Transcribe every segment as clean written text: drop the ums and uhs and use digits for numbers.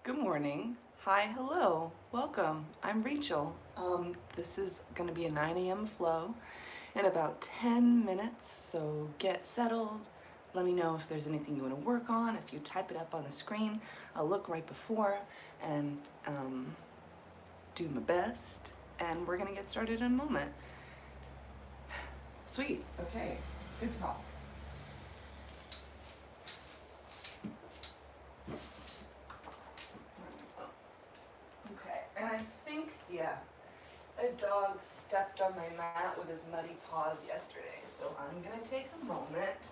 Good morning. Hi, hello, welcome. I'm Rachel. This is going to be a 9 a.m. flow in about 10 minutes, so get settled. Let me know if there's anything you want to work on. If you type it up on the screen, I'll look right before and do my best. And we're going to get started in a moment. Sweet. Okay. Good talk. Okay, and I think, yeah, a dog stepped on my mat with his muddy paws yesterday, so I'm gonna take a moment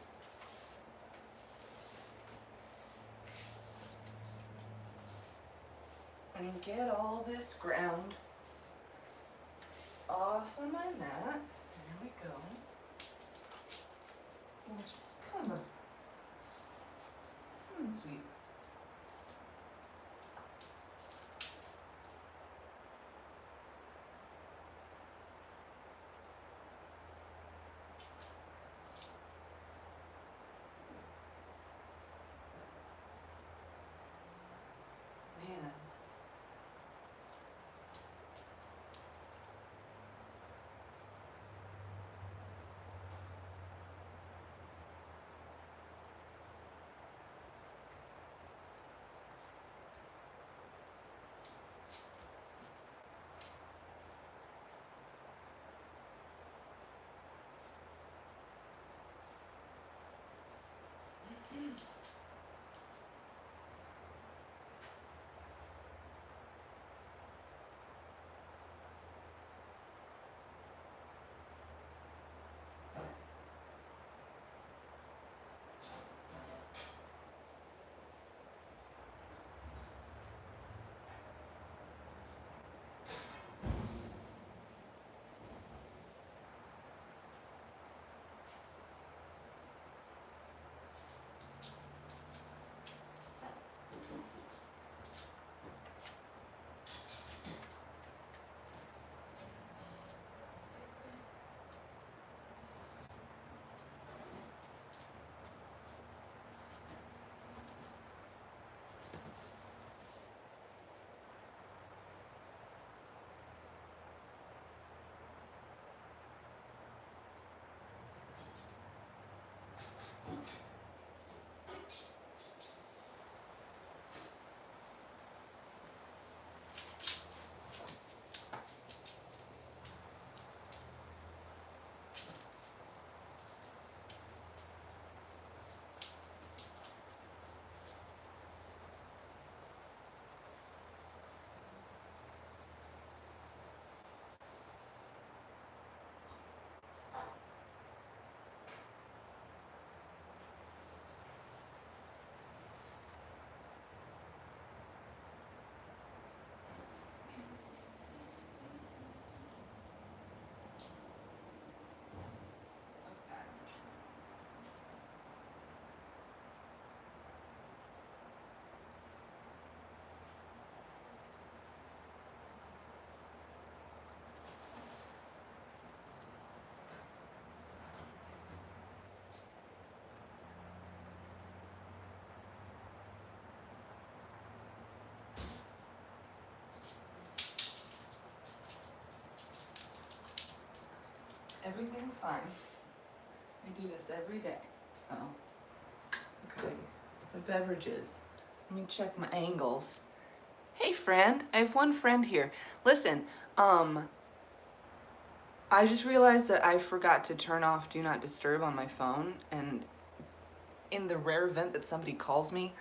and get all this ground off of my mat. There we go. Come on. Come on, sweet. Man. Everything's fine. I do this every day, so. Okay, the beverages. Let me check my angles. Hey friend, I have one friend here. Listen, I just realized that I forgot to turn off Do Not Disturb on my phone, and in the rare event that somebody calls me,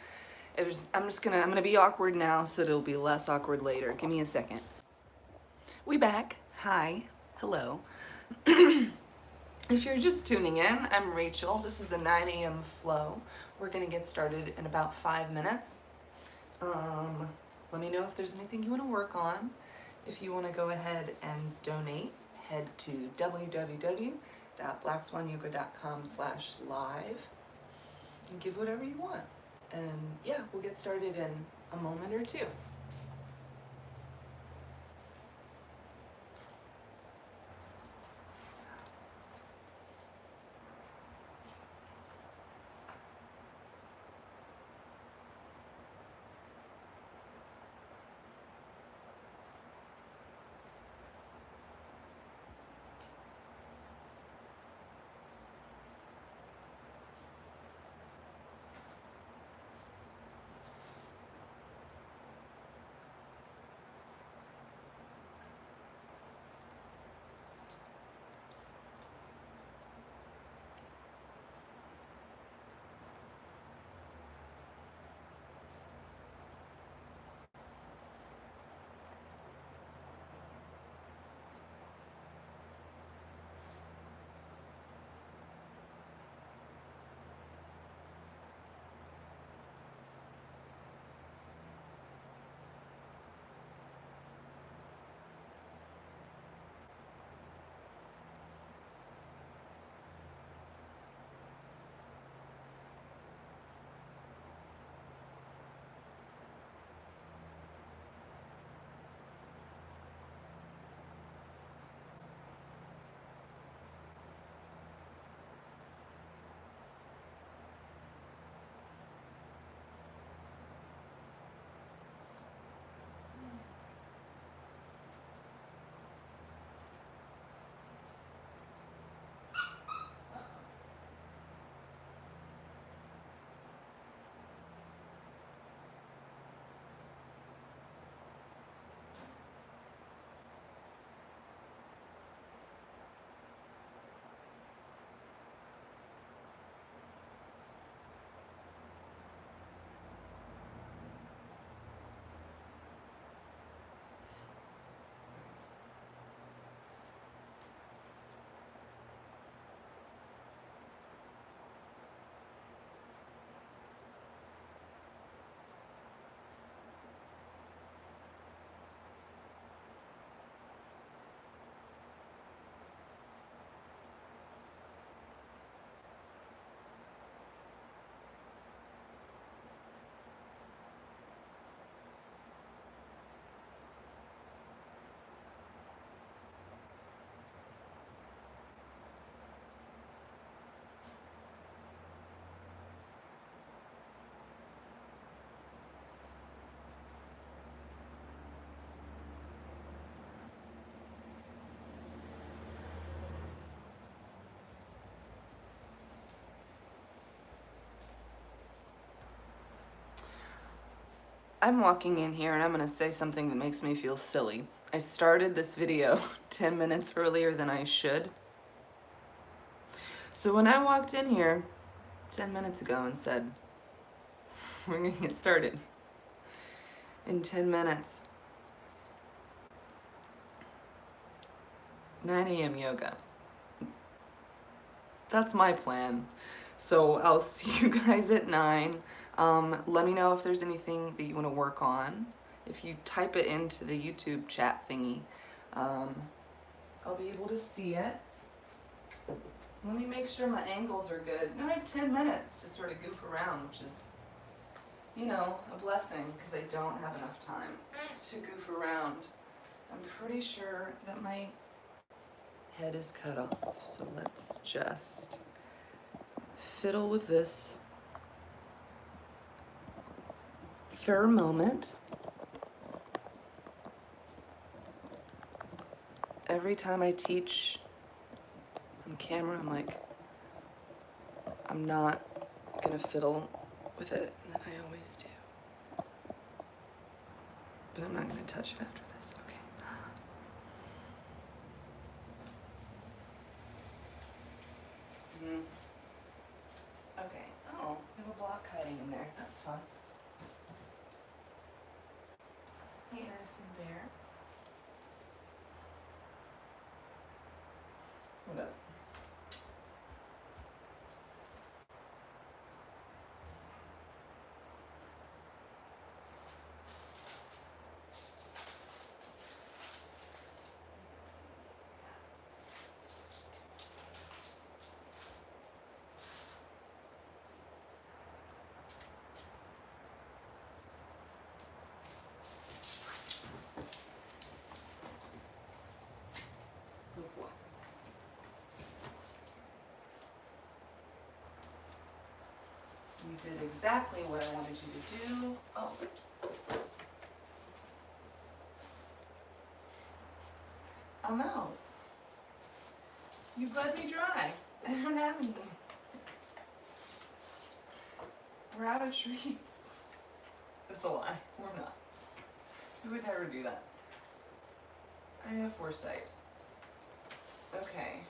I'm gonna be awkward now so it'll be less awkward later. Give me a second. We back. Hi. Hello. If you're just tuning in, I'm Rachel. This is a 9 a.m. flow. We're gonna get started in about 5 minutes. Let me know if there's anything you want to work on. If you want to go ahead and donate, head to www.blackswanyoga.com/live and give whatever you want. And yeah, we'll get started in a moment or two. I'm walking in here and I'm gonna say something that makes me feel silly. I started this video 10 minutes earlier than I should. So when I walked in here 10 minutes ago and said, we're gonna get started in 10 minutes, 9 a.m. yoga. That's my plan. So I'll see you guys at 9. Let me know if there's anything that you want to work on. If you type it into the YouTube chat thingy, I'll be able to see it. Let me make sure my angles are good. Now I have 10 minutes to sort of goof around, which is, you know, a blessing because I don't have enough time to goof around. I'm pretty sure that my head is cut off, so let's just fiddle with this for a moment. Every time I teach on camera, I'm like, I'm not gonna fiddle with it, and then I always do. But I'm not gonna touch it after this, okay. Okay, oh, we have a block hiding in there, that's fun. Hey, Edison Bear. What up? Good boy. You did exactly what I wanted you to do. Oh. I'm out. You bled me dry. I don't have any. We're out of treats. That's a lie. We're not. We would never do that. I have foresight. Okay.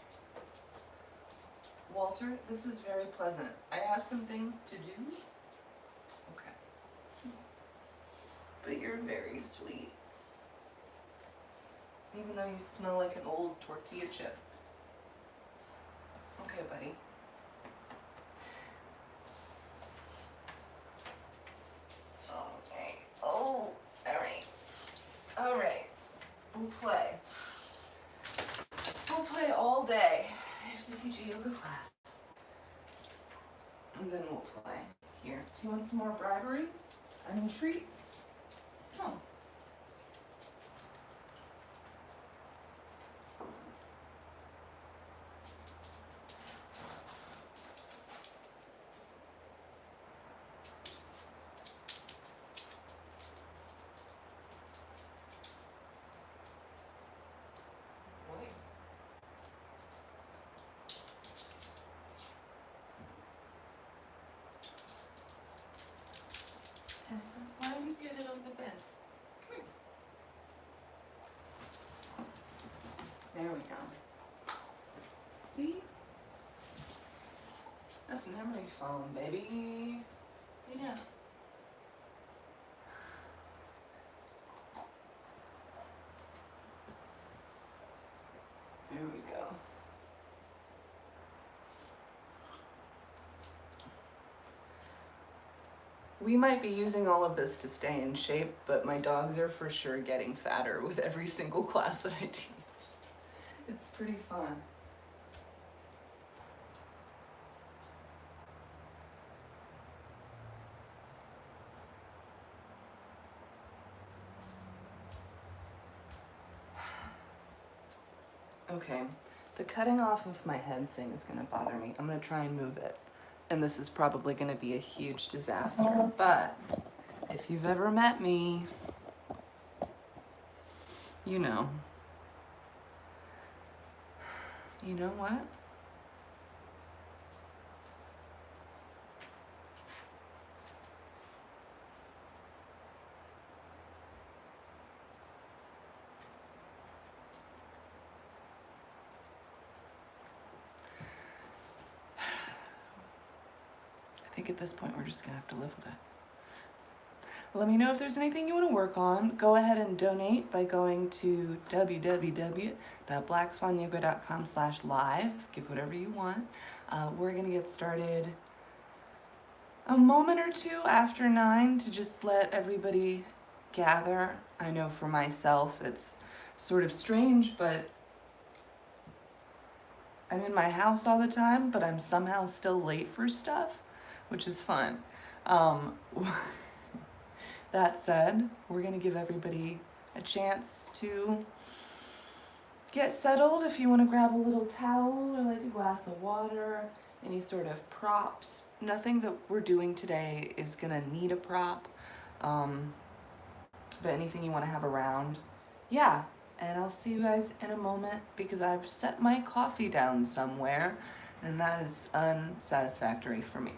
Walter, this is very pleasant. I have some things to do. Okay. But you're very sweet. Even though you smell like an old tortilla chip. Okay, buddy. Okay. Oh, alright. Alright. We'll play. We'll play all day. I have to teach a yoga class. And then we'll play. Here. Do you want some more bribery? I mean treats? Oh. Why don't you get it on the bed? Come here. There we go. See? That's memory foam, baby. Yeah. There we go. We might be using all of this to stay in shape, but my dogs are for sure getting fatter with every single class that I teach. It's pretty fun. Okay, the cutting off of my head thing is gonna bother me. I'm gonna try and move it. And this is probably gonna be a huge disaster, but if you've ever met me, you know. You know what? think at this point we're just gonna have to live with it. Let me know if there's anything you want to work on. Go ahead and donate by going to www.blackswanyoga.com/live. Give whatever you want. We're gonna get started a moment or two after 9 to just let everybody gather. I know for myself it's sort of strange, but I'm in my house all the time, but I'm somehow still late for stuff, which is fun. That said, we're going to give everybody a chance to get settled. If you want to grab a little towel or like a glass of water, any sort of props. Nothing that we're doing today is going to need a prop, but anything you want to have around. Yeah, and I'll see you guys in a moment because I've set my coffee down somewhere, and that is unsatisfactory for me.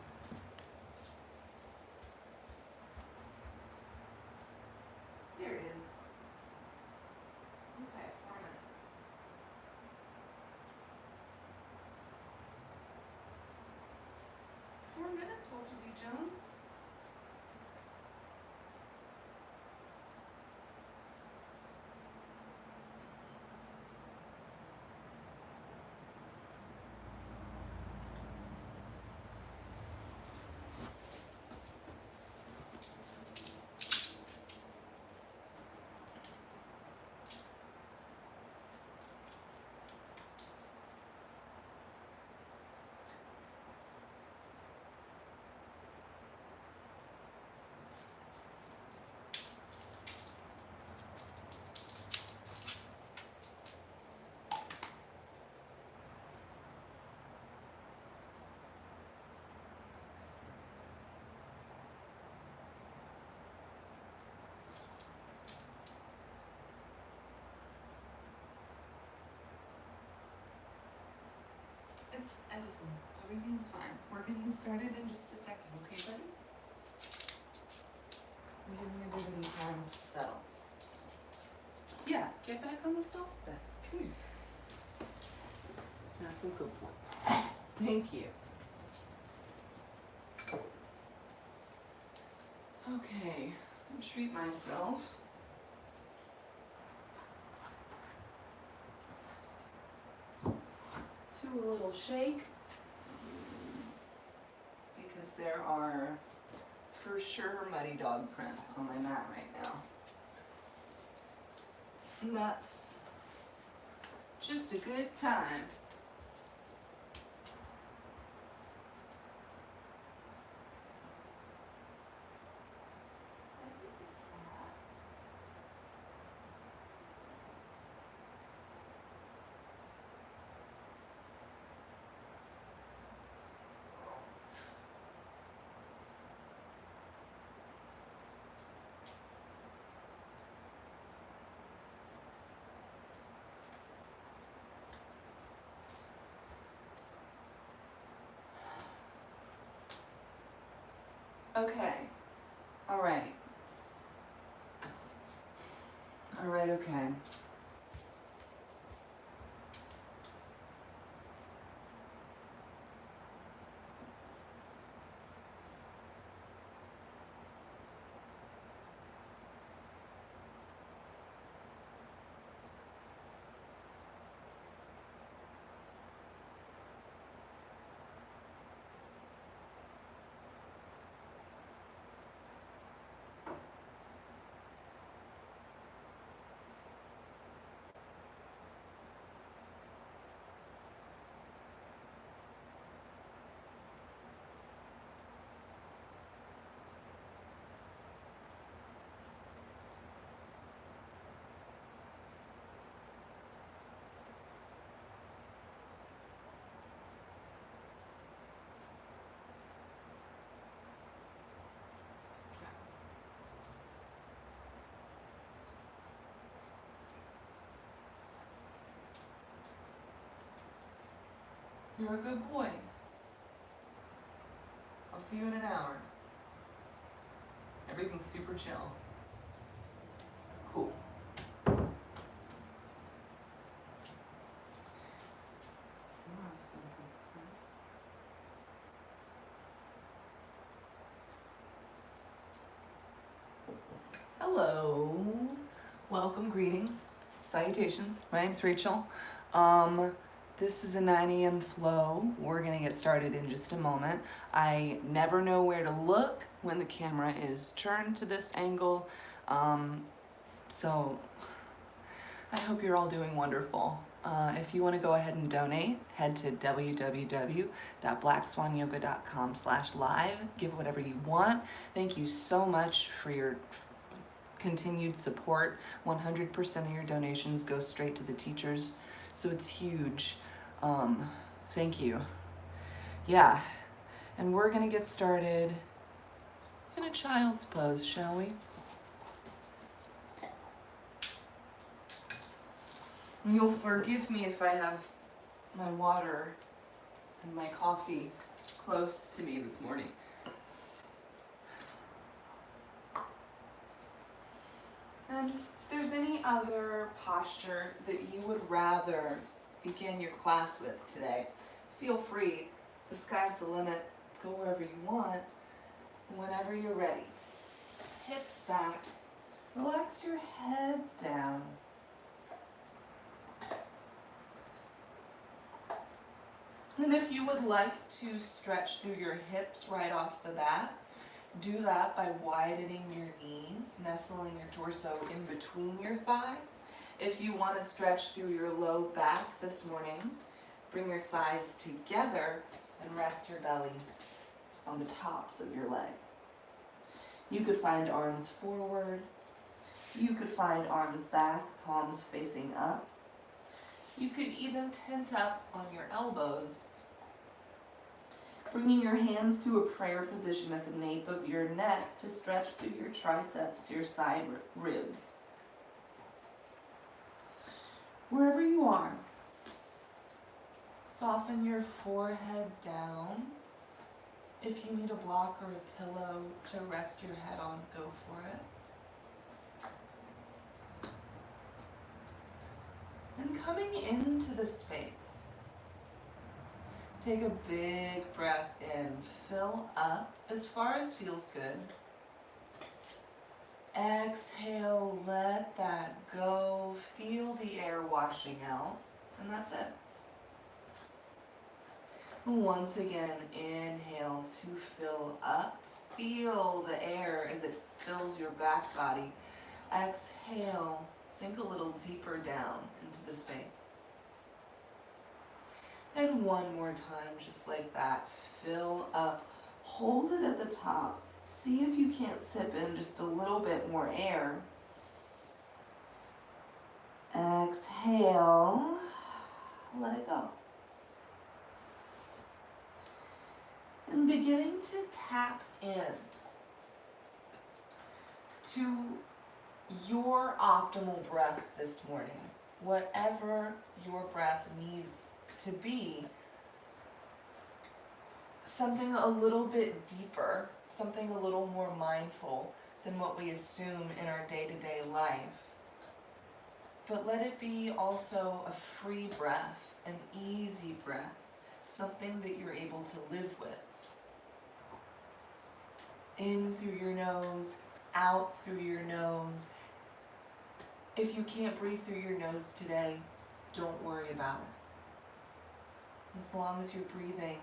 There it is. Okay, 4 minutes. 4 minutes, Walter B. Jones. It's Edison. Everything's fine. We're getting started in just a second, okay, buddy? I'm giving everybody time to settle. Yeah, get back on the sofa bed. Come here. That's a good one. Thank you. Okay, I'll treat myself. To a little shake because there are for sure muddy dog prints on my mat right now. And that's just a good time. Okay. All right. All right, okay. You're a good boy. I'll see you in an hour. Everything's super chill. Cool. Hello, welcome, greetings, salutations. My name's Rachel. This is a 9 a.m. flow. We're gonna get started in just a moment. I never know where to look when the camera is turned to this angle, so I hope you're all doing wonderful. If you want to go ahead and donate, head to www.blackswanyoga.com/live. Give whatever you want. Thank you so much for your continued support. 100% of your donations go straight to the teachers, so it's huge. Thank you. Yeah, and we're gonna get started in a child's pose, shall we? You'll forgive me if I have my water and my coffee close to me this morning. And if there's any other posture that you would rather begin your class with today, feel free. The sky's the limit. Go wherever you want, whenever you're ready. Hips back. Relax your head down. And if you would like to stretch through your hips right off the bat, do that by widening your knees, nestling your torso in between your thighs. If you want to stretch through your low back this morning, bring your thighs together and rest your belly on the tops of your legs. You could find arms forward. You could find arms back, palms facing up. You could even tent up on your elbows, bringing your hands to a prayer position at the nape of your neck to stretch through your triceps, your side ribs. Wherever you are, soften your forehead down. If you need a block or a pillow to rest your head on, go for it. And coming into the space, take a big breath in, fill up as far as feels good. Exhale, let that go, feel the air washing out, and that's it. Once again, inhale to fill up, feel the air as it fills your back body. Exhale, sink a little deeper down into the space. And one more time, just like that, fill up, hold it at the top. See if you can't sip in just a little bit more air. Exhale, let it go. And beginning to tap in to your optimal breath this morning, whatever your breath needs to be, something a little bit deeper, something a little more mindful than what we assume in our day-to-day life. But let it be also a free breath, an easy breath, something that you're able to live with. In through your nose, out through your nose. If you can't breathe through your nose today, don't worry about it. As long as you're breathing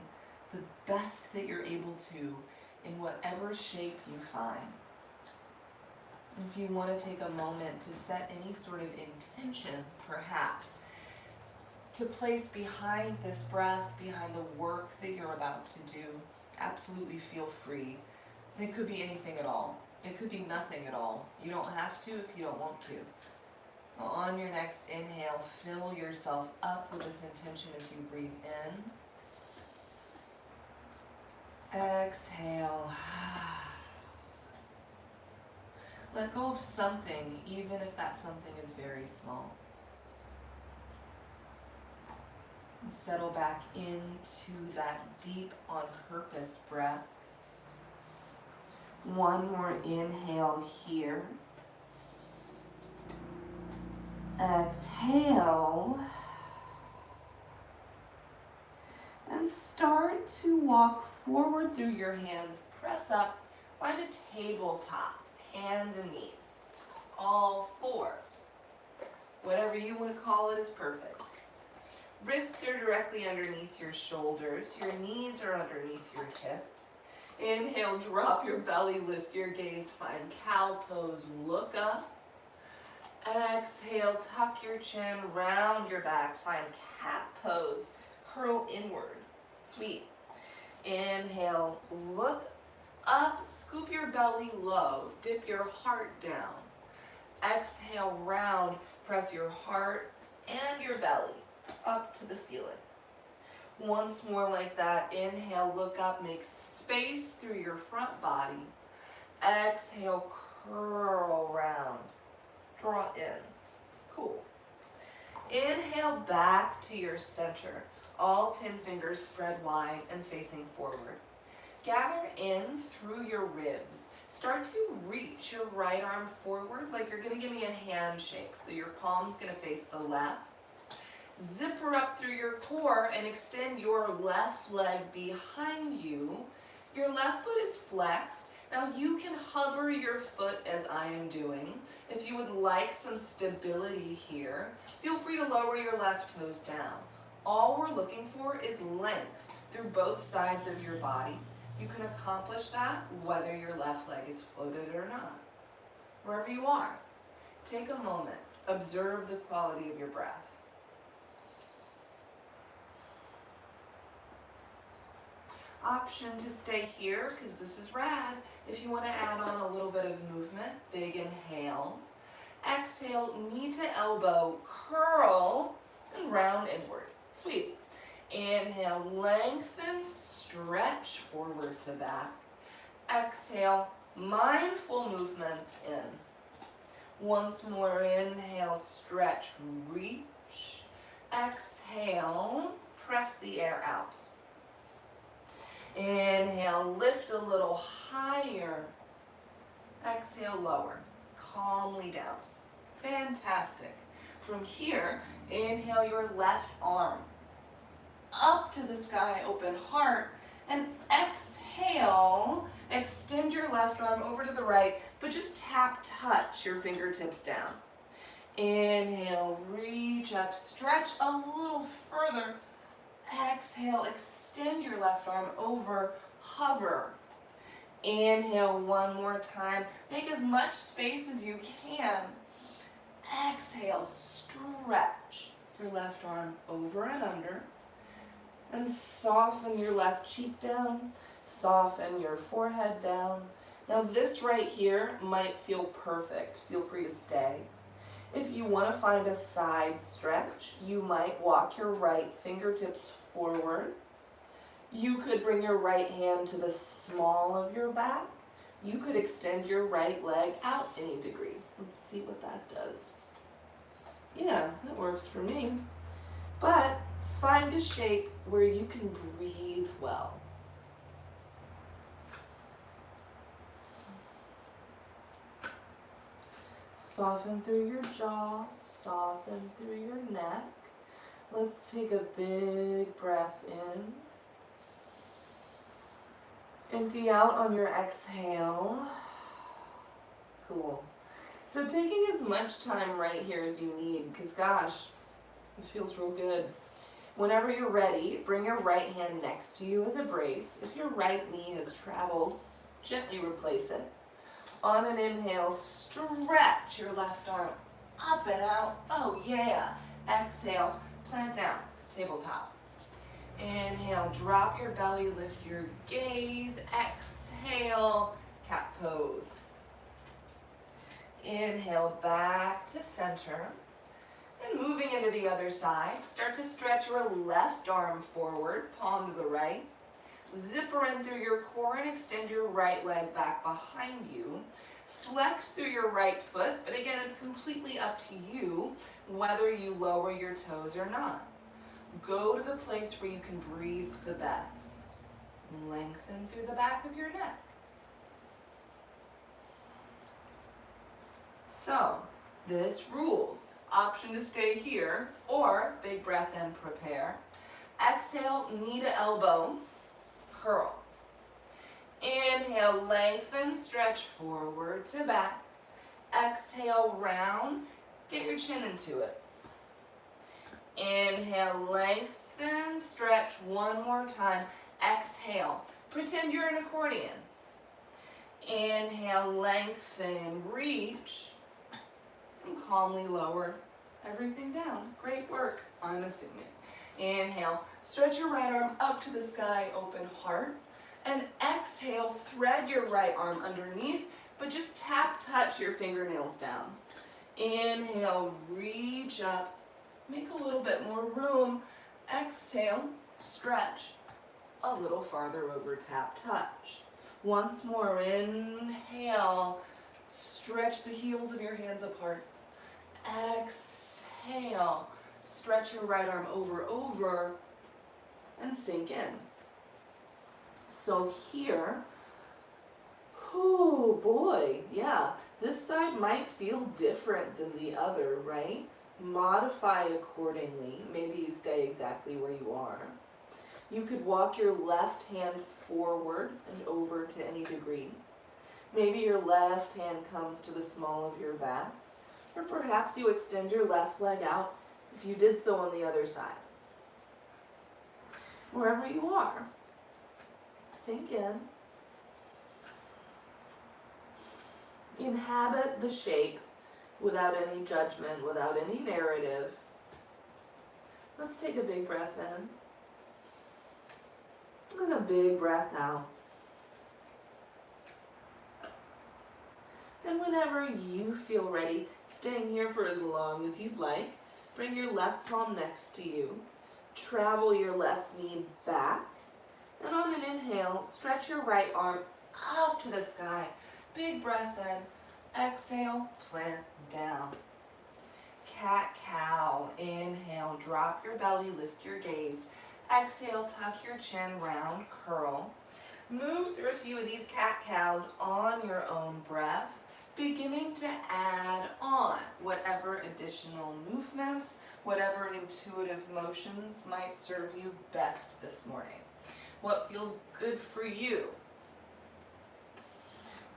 the best that you're able to in whatever shape you find. If you want to take a moment to set any sort of intention, perhaps, to place behind this breath, behind the work that you're about to do, absolutely feel free. It could be anything at all. It could be nothing at all. You don't have to if you don't want to. On your next inhale, fill yourself up with this intention as you breathe in. Exhale. Let go of something, even if that something is very small. And settle back into that deep on purpose breath. One more inhale here. Exhale. And start to walk forward through your hands. Press up. Find a tabletop. Hands and knees. you want to call it is perfect. Wrists are directly underneath your shoulders. Your knees are underneath your hips. Inhale, drop your belly, lift your gaze, find cow pose, look up. Exhale, tuck your chin, round your back, find cat pose, curl inward. Sweet. Inhale, look up, scoop your belly low, dip your heart down. Exhale, round, press your heart and your belly up to the ceiling. Once more like that. Inhale, look up, make space through your front body. Exhale, curl round, draw in. Cool. Inhale, back to your center. All 10 fingers spread wide and facing forward. Gather in through your ribs. Start to reach your right arm forward like you're going to give me a handshake. So your palm's going to face the left. Zipper up through your core and extend your left leg behind you. Your left foot is flexed. Now you can hover your foot as I am doing. If you would like some stability here, feel free to lower your left toes down. All we're looking for is length through both sides of your body. You can accomplish that whether your left leg is floated or not. Wherever you are, take a moment, observe the quality of your breath. Option to stay here because this is rad. If you want to add on a little bit of movement, big inhale. Exhale, knee to elbow, curl and round inward. Sweet. Inhale, lengthen, stretch forward to back. Exhale, mindful movements in. Once more, inhale, stretch, reach. Exhale, press the air out. Inhale, lift a little higher. Exhale, lower. Calmly down. Fantastic. From here, inhale your left arm up to the sky, open heart, and exhale, extend your left arm over to the right, but just touch your fingertips down. Inhale, reach up, stretch a little further. Exhale, extend your left arm over, hover. Inhale one more time. Make as much space as you can. Exhale, stretch your left arm over and under. And soften your left cheek down. Soften your forehead down. Now this right here might feel perfect. Feel free to stay. If you want to find a side stretch, you might walk your right fingertips forward. You could bring your right hand to the small of your back. You could extend your right leg out any degree. Let's see what that does. Yeah, that works for me. But find a shape where you can breathe well. Soften through your jaw, soften through your neck. Let's take a big breath in. Empty out on your exhale. Cool. So taking as much time right here as you need, because gosh, it feels real good. Whenever you're ready, bring your right hand next to you as a brace. If your right knee has traveled, gently replace it. On an inhale, stretch your left arm up and out. Oh yeah. Exhale, plant down, tabletop. Inhale, drop your belly, lift your gaze. Exhale, cat pose. Inhale, back to center. And moving into the other side, start to stretch your left arm forward, palm to the right. Zipper in through your core and extend your right leg back behind you. Flex through your right foot, but again, it's completely up to you whether you lower your toes or not. Go to the place where you can breathe the best. Lengthen through the back of your neck. So, this rules. Option to stay here, or big breath in, prepare. Exhale, knee to elbow, curl. Inhale, lengthen, stretch forward to back. Exhale, round, get your chin into it. Inhale, lengthen, stretch one more time. Exhale, pretend you're an accordion. Inhale, lengthen, reach, and calmly lower everything down. Great work, I'm assuming. Inhale, stretch your right arm up to the sky, open heart. And exhale, thread your right arm underneath, but just tap, touch your fingernails down. Inhale, reach up, make a little bit more room. Exhale, stretch a little farther over, tap, touch. Once more, inhale, stretch the heels of your hands apart. Exhale, stretch your right arm over, and sink in. So here, oh boy, yeah, this side might feel different than the other, right? Modify accordingly. Maybe you stay exactly where you are. You could walk your left hand forward and over to any degree. Maybe your left hand comes to the small of your back, or perhaps you extend your left leg out if you did so on the other side. Wherever you are, sink in. Inhabit the shape without any judgment, without any narrative. Let's take a big breath in. And a big breath out. And whenever you feel ready, staying here for as long as you'd like, bring your left palm next to you. Travel your left knee back. And on an inhale, stretch your right arm up to the sky. Big breath in. Exhale, plant down. Cat-cow. Inhale, drop your belly, lift your gaze. Exhale, tuck your chin, round, curl. Move through a few of these cat-cows on your own breath, beginning to add on whatever additional movements, whatever intuitive motions might serve you best this morning. What feels good for you?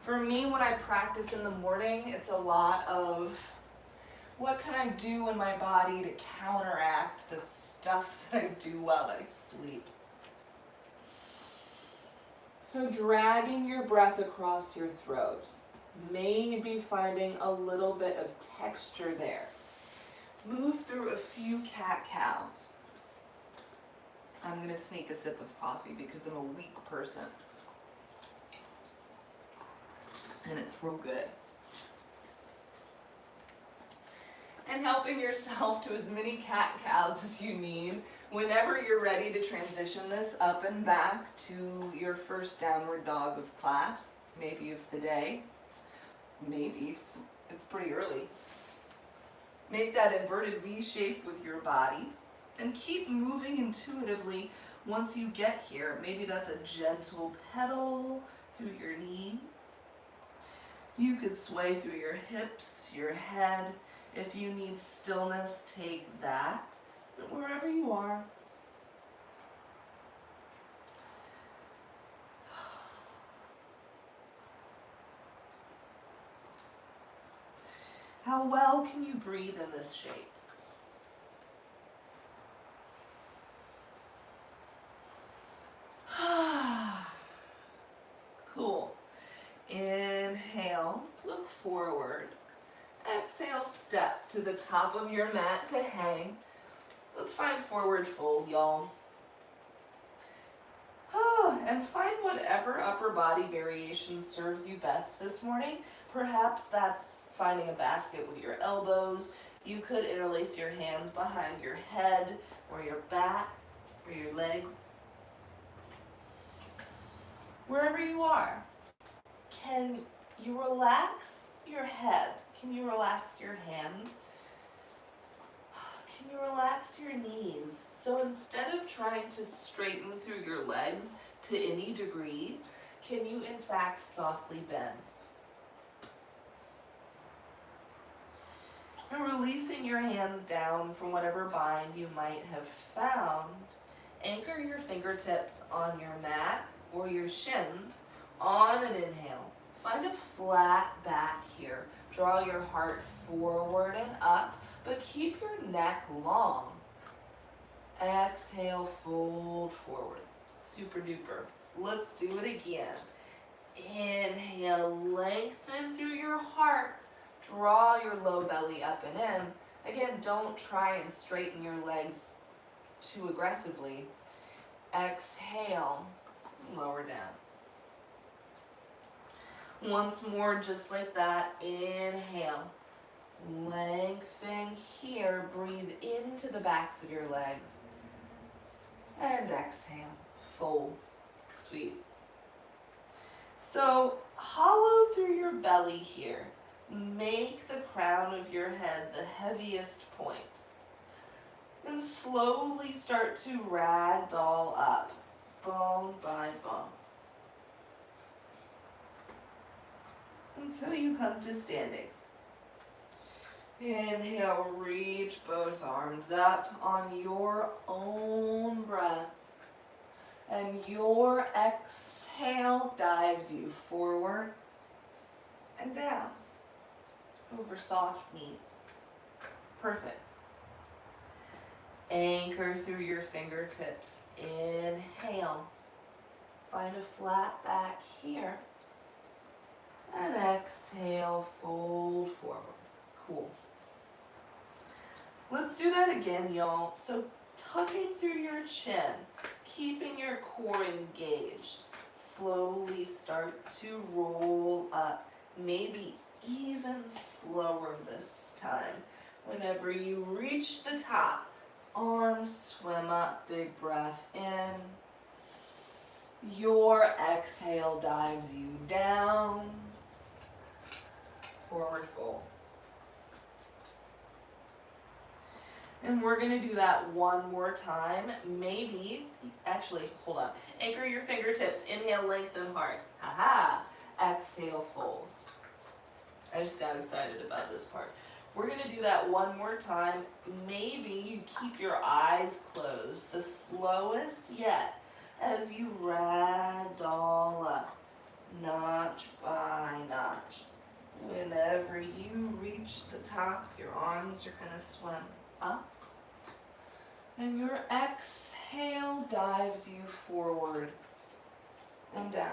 For me, when I practice in the morning, it's a lot of what can I do in my body to counteract the stuff that I do while I sleep? So dragging your breath across your throat, maybe finding a little bit of texture there. Move through a few cat-cows. I'm going to sneak a sip of coffee because I'm a weak person. And it's real good. And helping yourself to as many cat-cows as you need. Whenever you're ready to transition this up and back to your first downward dog of class, maybe of the day, maybe it's pretty early. Make that inverted V shape with your body and keep moving intuitively once you get here. Maybe that's a gentle pedal through your knees. You could sway through your hips, your head. If you need stillness, take that. But wherever you are, how well can you breathe in this shape? Cool. Inhale, look forward. Exhale, step to the top of your mat to hang. Let's find forward fold, y'all. And find whatever upper body variation serves you best this morning. Perhaps that's finding a basket with your elbows. You could interlace your hands behind your head or your back or your legs. Wherever you are, can you relax your head? Can you relax your hands? Can you relax your knees? So instead of trying to straighten through your legs to any degree, can you in fact softly bend? And releasing your hands down from whatever bind you might have found, anchor your fingertips on your mat or your shins on an inhale. Find a flat back here. Draw your heart forward and up, but keep your neck long. Exhale, fold forward. Super duper. Let's do it again. Inhale, lengthen through your heart. Draw your low belly up and in. Again, don't try and straighten your legs too aggressively. Exhale, lower down. Once more, just like that. Inhale. Lengthen here. Breathe into the backs of your legs. And exhale. Fold. Sweet. So, hollow through your belly here. Make the crown of your head the heaviest point. And slowly start to ragdoll up, bone by bone, until you come to standing. Inhale, reach both arms up on your own breath. And your exhale dives you forward and down over soft knees. Perfect. Anchor through your fingertips. Inhale. Find a flat back here. And exhale, fold forward. Cool. Let's do that again, y'all. So tucking through your chin, keeping your core engaged. Slowly start to roll up. Maybe even slower this time. Whenever you reach the top, arms swim up, big breath in. Your exhale dives you down. Forward fold. And we're going to do that one more time. Maybe, actually, hold on. Anchor your fingertips. Inhale, lengthen heart. Ha-ha. Exhale, fold. I just got excited about this part. We're going to do that one more time. Maybe you keep your eyes closed, the slowest yet, as you ragdoll up, notch by notch. Whenever you reach the top, your arms are going to swim up. And your exhale dives you forward and down.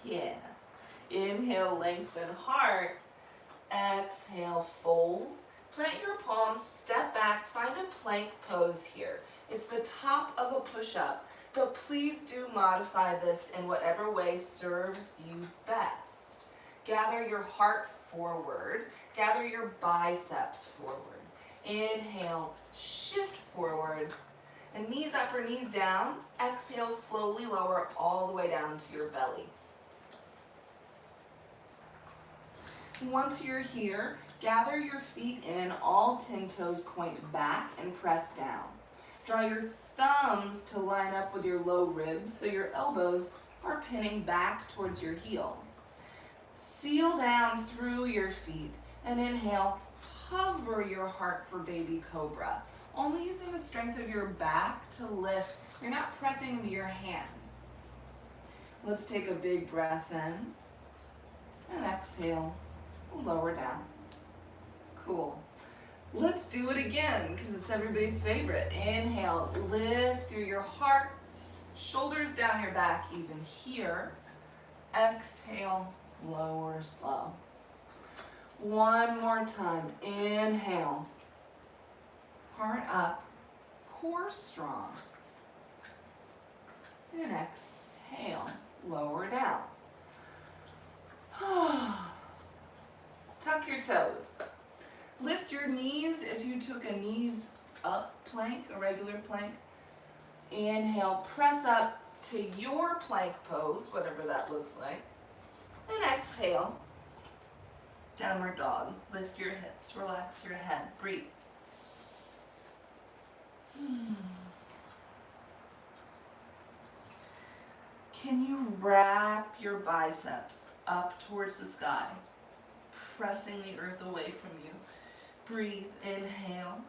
Yeah. Inhale, lengthen heart. Exhale, fold. Plant your palms, step back, find a plank pose here. It's the top of a push-up, but please do modify this in whatever way serves you best. Gather your heart forward. Gather your biceps forward. Inhale, shift forward. And knees up or knees down. Exhale, slowly lower all the way down to your belly. Once you're here, gather your feet in, all 10 toes point back and press down. Draw your thumbs to line up with your low ribs so your elbows are pinning back towards your heels. Seal down through your feet and inhale, hover your heart for baby cobra. Only using the strength of your back to lift. You're not pressing into your hands. Let's take a big breath in and exhale. Lower down. Cool. Let's do it again because it's everybody's favorite. Inhale, lift through your heart, shoulders down your back even here. Exhale, lower slow. One more time. Inhale, heart up, core strong. And exhale, lower down. Tuck your toes. Lift your knees if you took a knees up plank, a regular plank. Inhale, press up to your plank pose, whatever that looks like. And exhale, downward dog. Lift your hips, relax your head, breathe. Can you wrap your biceps up towards the sky? Pressing the earth away from you. Breathe, inhale.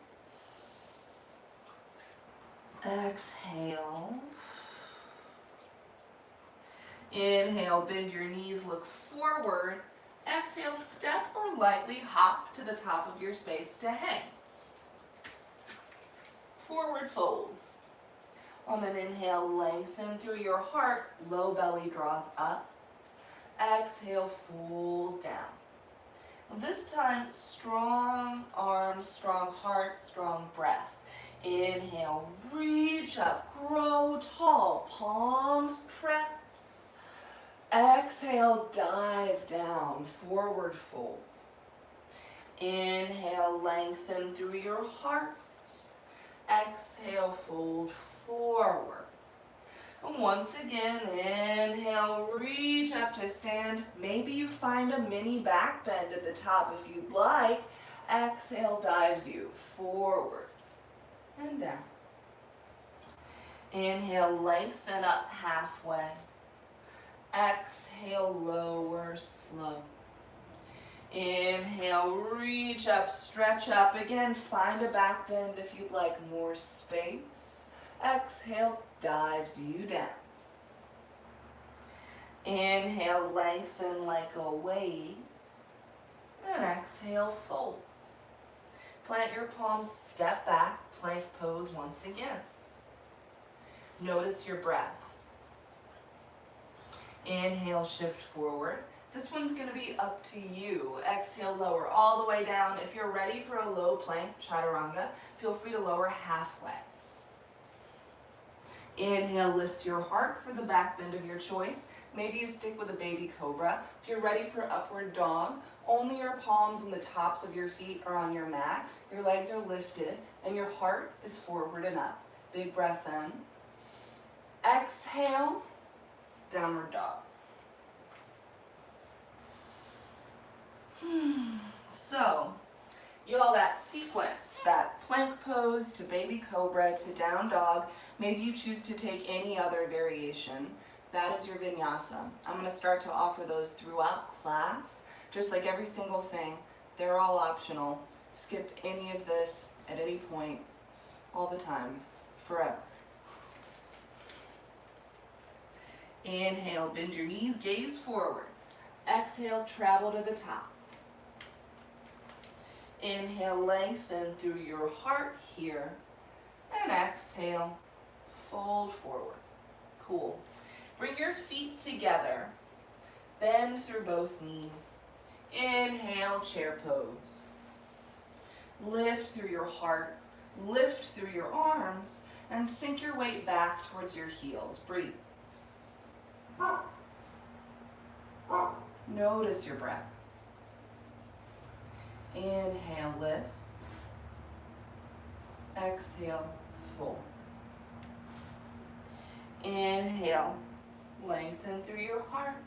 Exhale. Inhale, bend your knees, look forward. Exhale, step or lightly hop to the top of your space to hang. forward fold. On an inhale, lengthen through your heart, low belly draws up. Exhale, fold down. This time, strong arms, strong heart, strong breath. Inhale, reach up, grow tall, palms press. Exhale, dive down, forward fold. Inhale, lengthen through your heart. Exhale, fold forward. And once again, inhale, reach up to stand. Maybe you find a mini back bend at the top if you'd like. Exhale, dives you forward and down. Inhale, lengthen up halfway. Exhale, lower slow. Inhale, reach up, stretch up. Again, find a back bend if you'd like more space. Exhale, dives you down. Inhale, lengthen like a wave. And exhale, fold. Plant your palms, step back, plank pose once again. Notice your breath. Inhale, shift forward. This one's going to be up to you. Exhale, lower all the way down. If you're ready for a low plank, chaturanga, feel free to lower halfway. Inhale, lifts your heart for the back bend of your choice. Maybe you stick with a baby cobra. If you're ready for upward dog, only your palms and the tops of your feet are on your mat. Your legs are lifted and your heart is forward and up. Big breath in. Exhale, downward dog. So, y'all, that sequence, that plank pose to baby cobra to down dog, maybe you choose to take any other variation. That is your vinyasa. I'm going to start to offer those throughout class. Just like every single thing, they're all optional. Skip any of this at any point, all the time, forever. Inhale, bend your knees, gaze forward. Exhale, travel to the top. Inhale, lengthen through your heart here. And exhale, fold forward. Cool. Bring your feet together. Bend through both knees. Inhale, chair pose. Lift through your heart. Lift through your arms. And sink your weight back towards your heels. Breathe. Notice your breath. Inhale, lift. Exhale, fold. Inhale, lengthen through your heart.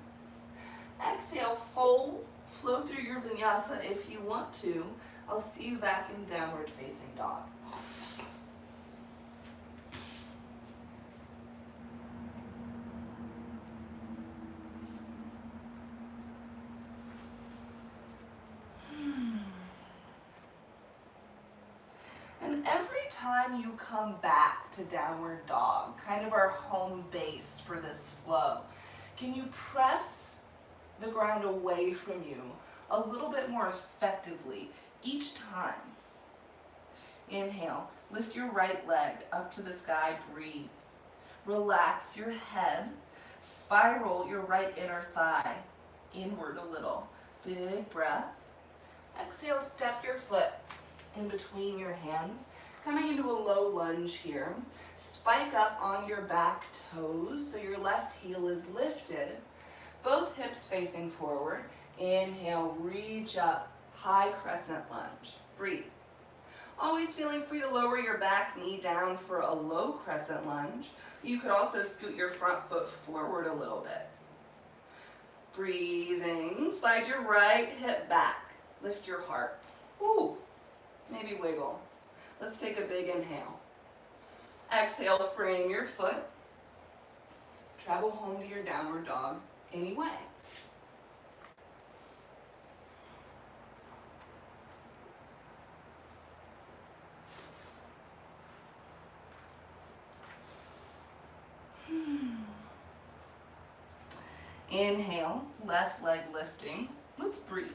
Exhale, fold. Flow through your vinyasa if you want to. I'll see you back in downward facing dog. And every time you come back to downward dog, kind of our home base for this flow, can you press the ground away from you a little bit more effectively each time? Inhale, lift your right leg up to the sky, breathe. Relax your head, spiral your right inner thigh inward a little. Big breath. Exhale, step your foot in between your hands, coming into a low lunge here. Spike up on your back toes so your left heel is lifted. Both hips facing forward. Inhale, reach up, high crescent lunge. Breathe. Always feeling free to lower your back knee down for a low crescent lunge. You could also scoot your front foot forward a little bit. Breathing, slide your right hip back. Lift your heart. Ooh, maybe wiggle. Let's take a big inhale. Exhale, frame your foot. Travel home to your downward dog anyway. Inhale, left leg lifting. Let's breathe.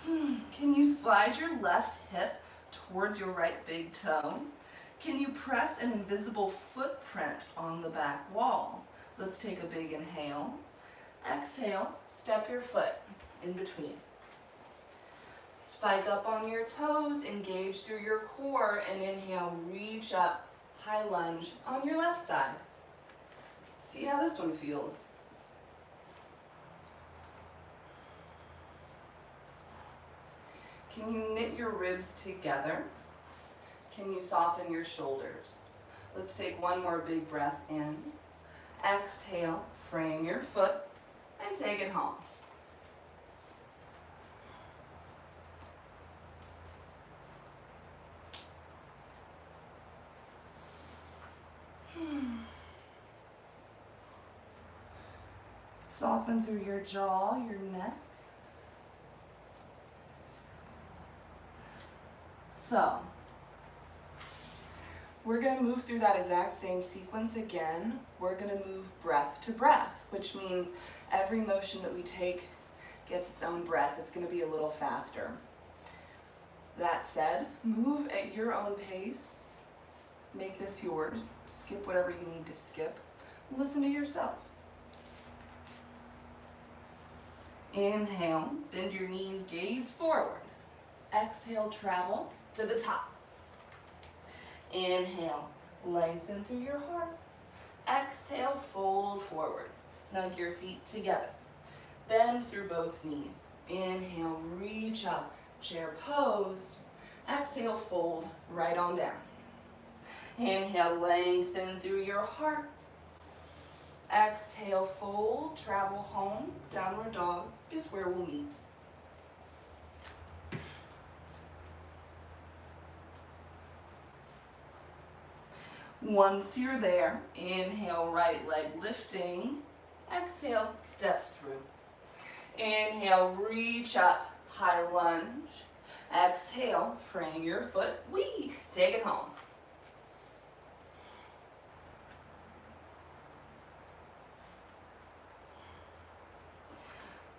Can you slide your left hip towards your right big toe. Can you press an invisible footprint on the back wall? Let's take a big inhale. Exhale, step your foot in between. Spike up on your toes, engage through your core, and inhale, reach up, high lunge on your left side. See how this one feels. Can you knit your ribs together? Can you soften your shoulders? Let's take one more big breath in. Exhale, frame your foot, and take it home. Soften through your jaw, your neck. So, we're going to move through that exact same sequence again. We're going to move breath to breath, which means every motion that we take gets its own breath. It's going to be a little faster. That said, move at your own pace. Make this yours. Skip whatever you need to skip. Listen to yourself. Inhale, bend your knees, gaze forward. Exhale, travel to the top. Inhale, lengthen through your heart. Exhale, fold forward. Snug your feet together. Bend through both knees. Inhale, reach up, chair pose. Exhale, fold right on down. Inhale, lengthen through your heart. Exhale, fold, travel home. Downward dog is where we'll meet. Once you're there, inhale, right leg lifting. Exhale, step through. Inhale, reach up, high lunge. Exhale, frame your foot, wee, take it home.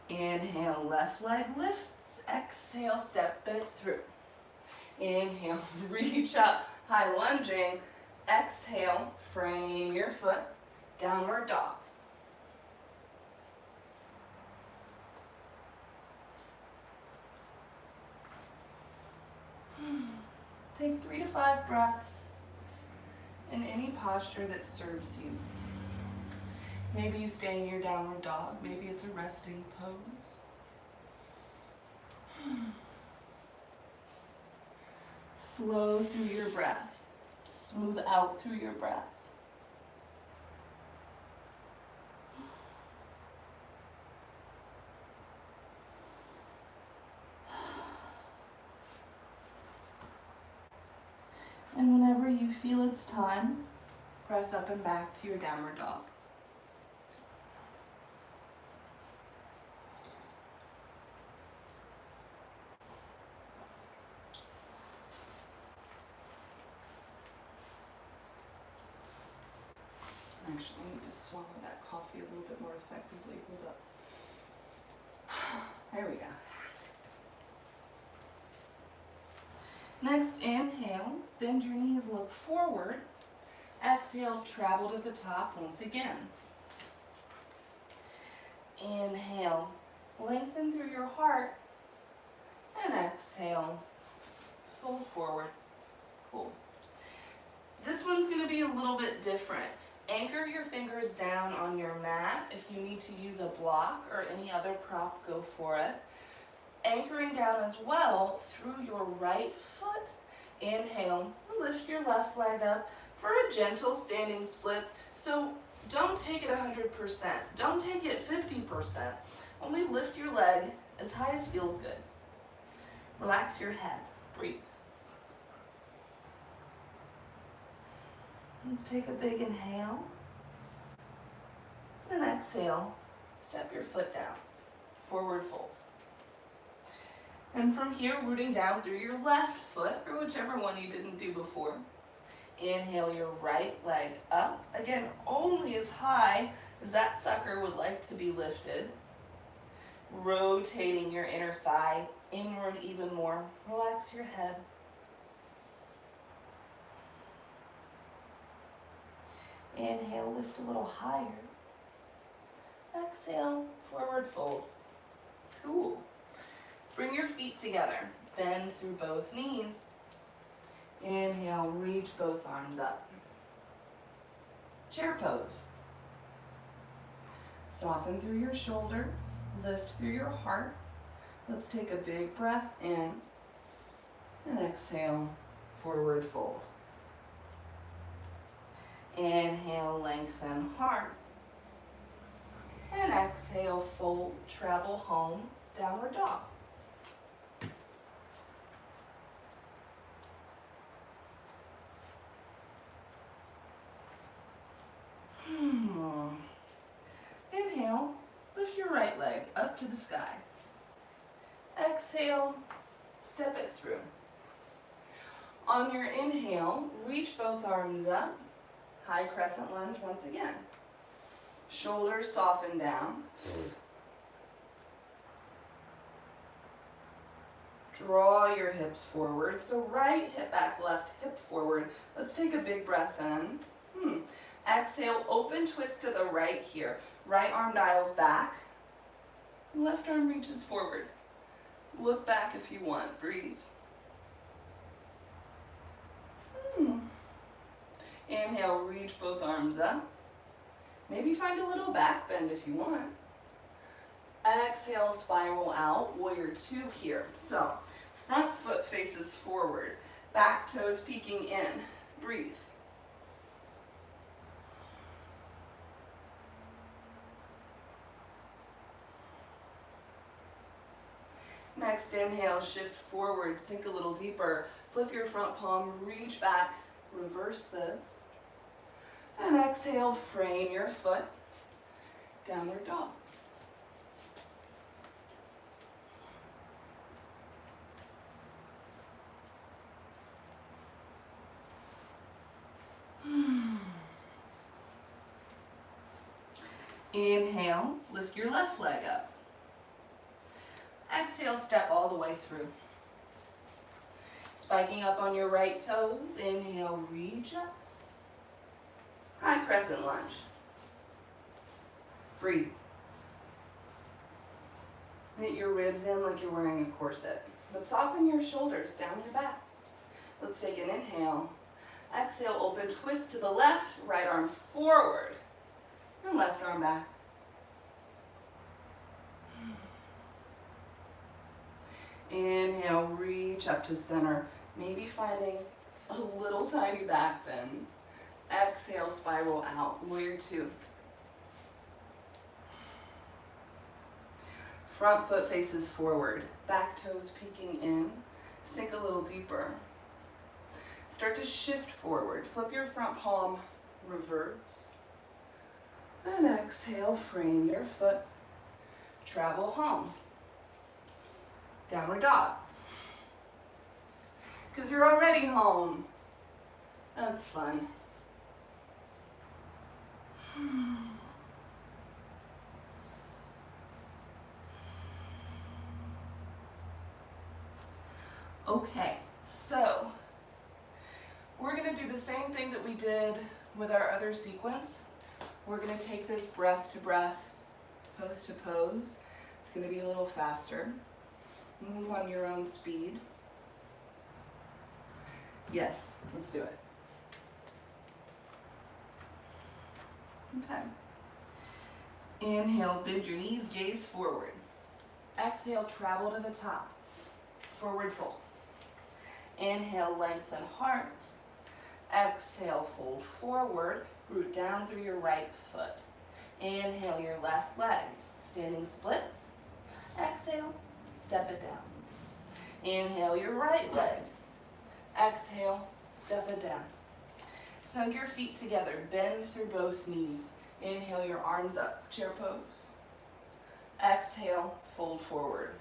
Inhale, left leg lifts. Exhale, step it through. Inhale, reach up, high lunging. Exhale, frame your foot, downward dog. Take 3 to 5 breaths in any posture that serves you. Maybe you stay in your downward dog. Maybe it's a resting pose. Slow through your breath. Smooth out through your breath. And whenever you feel it's time, press up and back to your downward dog. Actually, I need to swallow that coffee a little bit more effectively. Hold up. There we go. Next, inhale, bend your knees, look forward. Exhale, travel to the top once again. Inhale, lengthen through your heart. And exhale, fold forward. Cool. This one's going to be a little bit different. Anchor your fingers down on your mat. If you need to use a block or any other prop, go for it. Anchoring down as well through your right foot. Inhale, lift your left leg up for a gentle standing splits. So don't take it 100%. Don't take it 50%. Only lift your leg as high as feels good. Relax your head. Breathe. Let's take a big inhale. And exhale. Step your foot down. Forward fold. And from here, rooting down through your left foot, or whichever one you didn't do before. Inhale your right leg up. Again, only as high as that sucker would like to be lifted. Rotating your inner thigh inward even more. Relax your head. Inhale, lift a little higher. Exhale, forward fold. Cool. Bring your feet together. Bend through both knees. Inhale, reach both arms up. Chair pose. Soften through your shoulders. Lift through your heart. Let's take a big breath in. And exhale, forward fold. Inhale, lengthen heart. And exhale, fold, travel home, downward dog. Inhale, lift your right leg up to the sky. Exhale, step it through. On your inhale, reach both arms up. High crescent lunge once again. Shoulders soften down. Draw your hips forward. So right hip back, left hip forward. Let's take a big breath in. Exhale, open twist to the right here. Right arm dials back. Left arm reaches forward. Look back if you want. Breathe. Inhale, reach both arms up. Maybe find a little back bend if you want. Exhale, spiral out. Warrior two here. So, front foot faces forward. Back toes peeking in. Breathe. Next inhale, shift forward, sink a little deeper. Flip your front palm, reach back, reverse this. And exhale, frame your foot, downward dog. Inhale, lift your left leg up. Exhale, step all the way through. Spiking up on your right toes. Inhale, reach up. High crescent lunge. Breathe. Knit your ribs in like you're wearing a corset. But soften your shoulders down your back. Let's take an inhale. Exhale, open twist to the left. Right arm forward. And left arm back. Inhale, reach up to center. Maybe finding a little tiny back bend. Exhale, spiral out. Warrior two. Front foot faces forward. Back toes peeking in. Sink a little deeper. Start to shift forward. Flip your front palm, reverse. And exhale, frame your foot. Travel home. Downward dog. Because you're already home. That's fun. Okay, so we're going to do the same thing that we did with our other sequence. We're going to take this breath to breath, pose to pose. It's going to be a little faster. Move on your own speed. Yes, let's do it. Okay. Inhale, bend your knees, gaze forward. Exhale, travel to the top. Forward fold. Inhale, lengthen heart. Exhale, fold forward. Root down through your right foot. Inhale your left leg. Standing splits. Exhale, step it down. Inhale your right leg. Exhale, step it down. Snug your feet together. Bend through both knees. Inhale your arms up. Chair pose. Exhale, fold forward.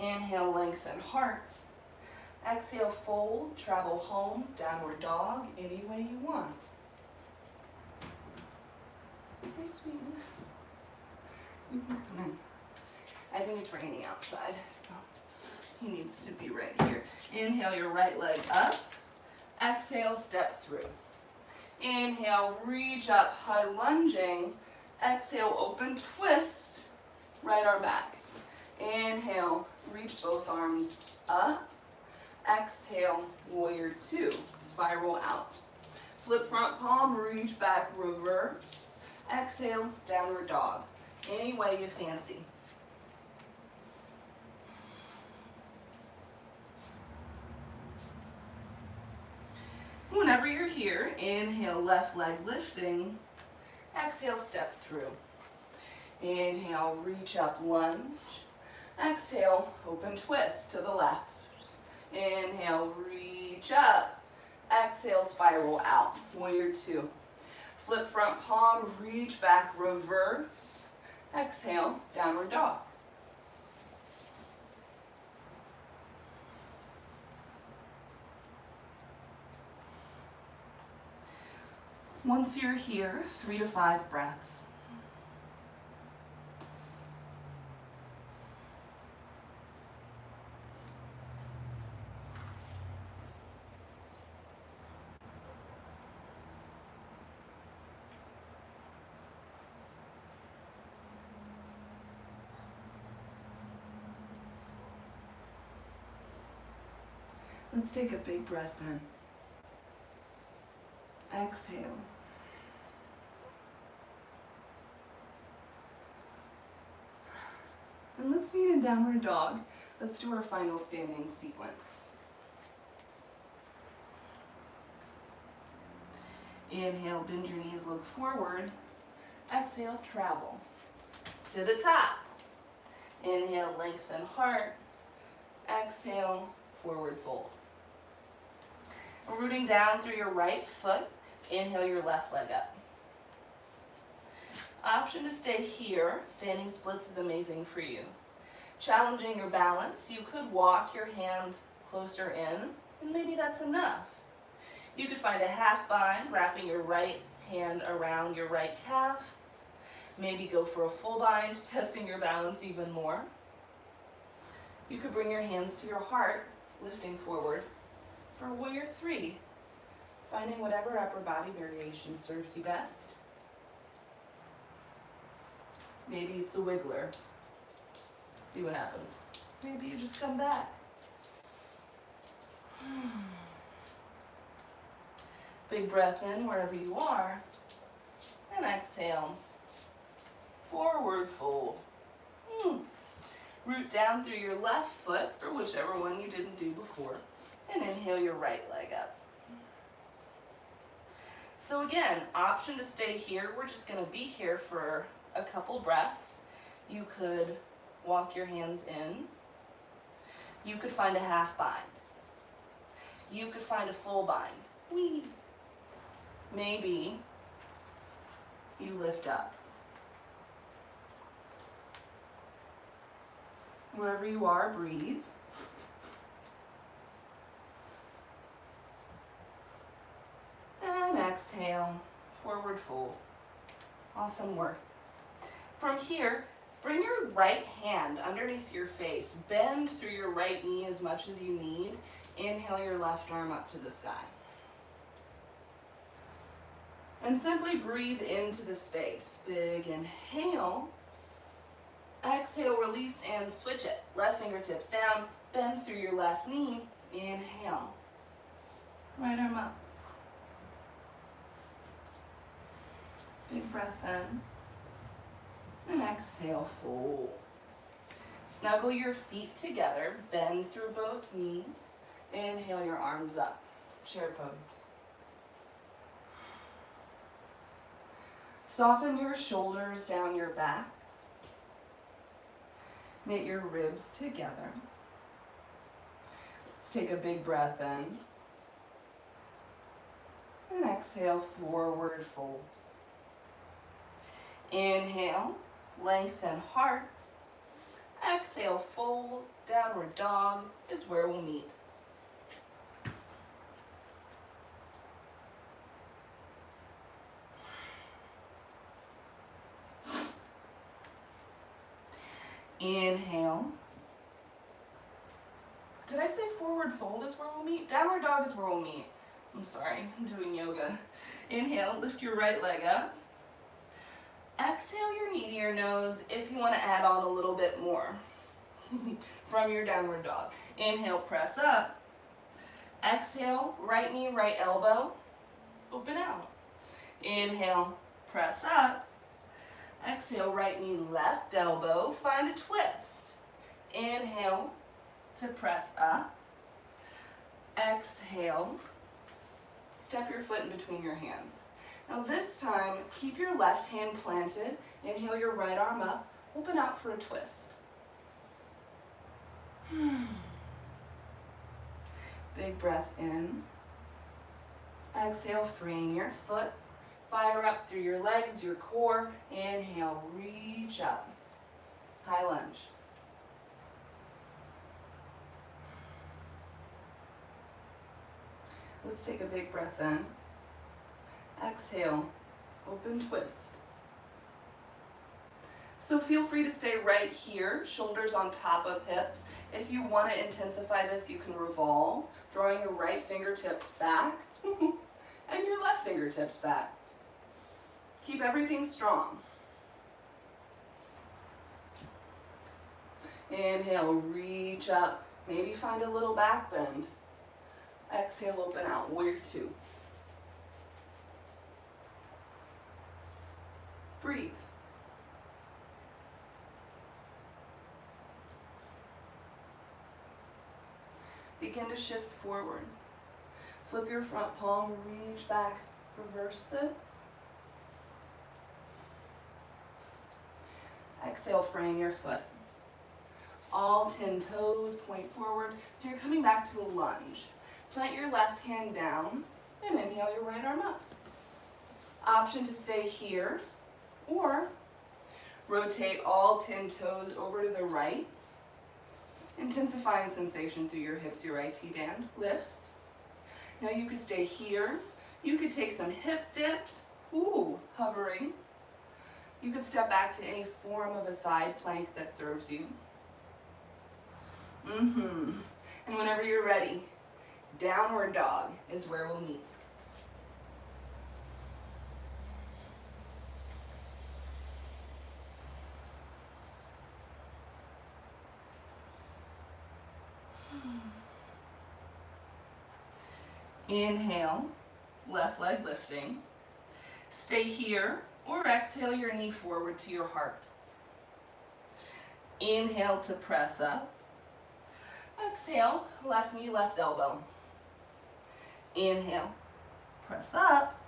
Inhale, lengthen heart. Exhale, fold, travel home, downward dog, any way you want. Hey, sweetness. You can come in. I think it's raining outside, so he needs to be right here. Inhale your right leg up. Exhale, step through. Inhale, reach up, high lunging. Exhale, open twist, right arm back. Inhale, reach both arms up. Exhale, warrior two, spiral out. Flip front palm, reach back, reverse. Exhale, downward dog. Any way you fancy. Whenever you're here, inhale, left leg lifting. Exhale, step through. Inhale, reach up, lunge. Exhale, open twist to the left. Inhale, reach up. Exhale, spiral out. Warrior two. Flip front palm, reach back, reverse. Exhale, downward dog. Once you're here, 3 to 5 breaths. Let's take a big breath in. Exhale. And let's meet in downward dog. Let's do our final standing sequence. Inhale, bend your knees, look forward. Exhale, travel to the top. Inhale, lengthen heart. Exhale, forward fold. Rooting down through your right foot. Inhale your left leg up. Option to stay here. Standing splits is amazing for you. Challenging your balance, you could walk your hands closer in, and maybe that's enough. You could find a half bind, wrapping your right hand around your right calf. Maybe go for a full bind, testing your balance even more. You could bring your hands to your heart, lifting forward for warrior three, finding whatever upper body variation serves you best. Maybe it's a wiggler. See what happens. Maybe you just come back. Big breath in wherever you are. And exhale. Forward fold. Root down through your left foot, or whichever one you didn't do before. And inhale your right leg up. So again, option to stay here. We're just going to be here for a couple breaths. You could walk your hands in. You could find a half bind. You could find a full bind. Whee! Maybe you lift up. Wherever you are, breathe. And exhale, forward fold. Awesome work. From here, bring your right hand underneath your face. Bend through your right knee as much as you need. Inhale your left arm up to the sky. And simply breathe into the space. Big inhale. Exhale, release and switch it. Left fingertips down. Bend through your left knee. Inhale. Right arm up. Big breath in. And exhale, fold. Snuggle your feet together. Bend through both knees. Inhale your arms up. Chair pose. Soften your shoulders down your back. Knit your ribs together. Let's take a big breath in. And exhale, forward fold. Inhale, lengthen heart. Exhale, fold. Downward dog is where we'll meet. Inhale. Did I say forward fold is where we'll meet? Downward dog is where we'll meet. I'm sorry, I'm doing yoga. Inhale, lift your right leg up. Exhale your knee to your nose if you want to add on a little bit more from your downward dog. Inhale, press up. Exhale, right knee, right elbow, open out. Inhale, press up. Exhale, right knee, left elbow, find a twist. Inhale to press up. Exhale, step your foot in between your hands. Now this time, keep your left hand planted. Inhale your right arm up, open out for a twist. Big breath in. Exhale, freeing your foot. Fire up through your legs, your core. Inhale, reach up. High lunge. Let's take a big breath in. Exhale, open twist. So feel free to stay right here, shoulders on top of hips. If you want to intensify this, you can revolve, drawing your right fingertips back and your left fingertips back. Keep everything strong. Inhale, reach up. Maybe find a little back bend. Exhale, open out, warrior two. Breathe. Begin to shift forward. Flip your front palm, reach back, reverse this. Exhale, frame your foot. All 10 toes point forward, so you're coming back to a lunge. Plant your left hand down and inhale your right arm up. Option to stay here or rotate all 10 toes over to the right, intensifying sensation through your hips, your right T-band. Lift. Now you could stay here. You could take some hip dips, hovering. You could step back to any form of a side plank that serves you. And whenever you're ready, downward dog is where we'll meet. Inhale, left leg lifting. Stay here or exhale your knee forward to your heart. Inhale to press up. Exhale, left knee, left elbow. Inhale, press up.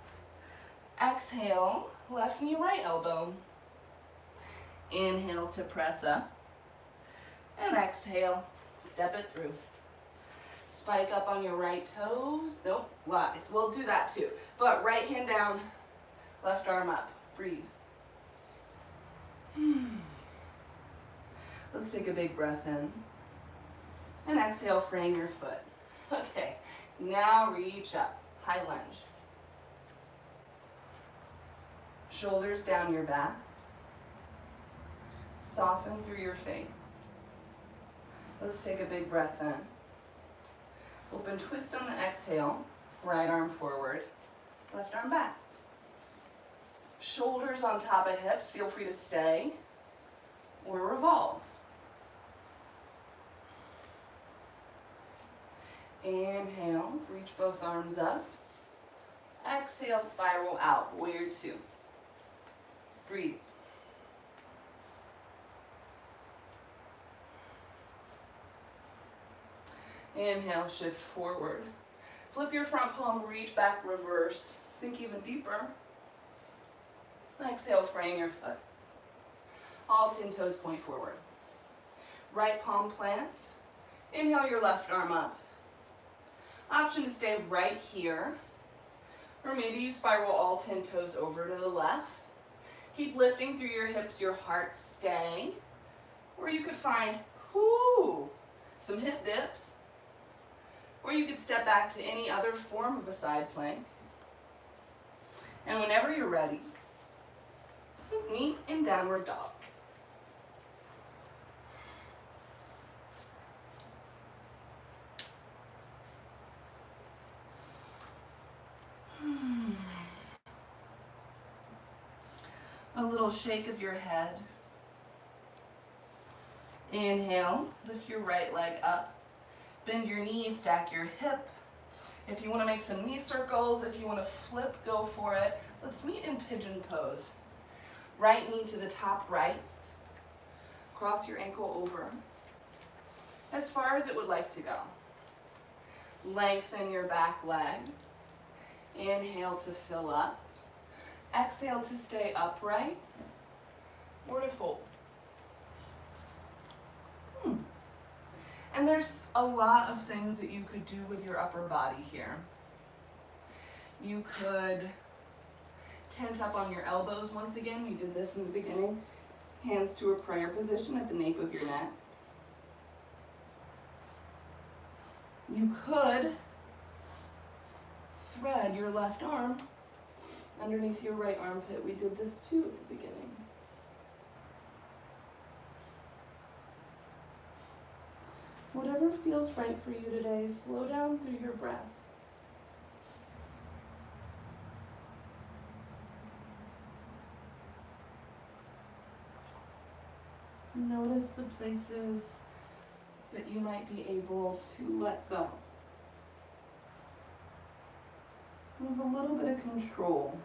Exhale, left knee, right elbow. Inhale to press up. And exhale, step it through. Spike up on your right toes. Nope, lies. We'll do that too. But right hand down, left arm up. Breathe. Let's take a big breath in. And exhale, frame your foot. Okay, now reach up. High lunge. Shoulders down your back. Soften through your face. Let's take a big breath in. Open twist on the exhale. Right arm forward, left arm back. Shoulders on top of hips. Feel free to stay or revolve. Inhale, reach both arms up. Exhale, spiral out, warrior two. Breathe. Inhale, shift forward. Flip your front palm, reach back, reverse. Sink even deeper. Exhale, frame your foot. All 10 toes point forward. Right palm plants. Inhale your left arm up. Option to stay right here. Or maybe you spiral all 10 toes over to the left. Keep lifting through your hips, your heart, stay. Or you could find, some hip dips. Or you could step back to any other form of a side plank. And whenever you're ready, let's meet in downward dog. A little shake of your head. Inhale, lift your right leg up. Bend your knee, stack your hip. If you want to make some knee circles, if you want to flip, go for it. Let's meet in pigeon pose. Right knee to the top right. Cross your ankle over as far as it would like to go. Lengthen your back leg. Inhale to fill up. Exhale to stay upright or to fold. And there's a lot of things that you could do with your upper body here. You could tent up on your elbows once again. We did this in the beginning. Hands to a prayer position at the nape of your neck. You could thread your left arm underneath your right armpit. We did this too at the beginning. Whatever feels right for you today, slow down through your breath. Notice the places that you might be able to let go. Move a little bit of control.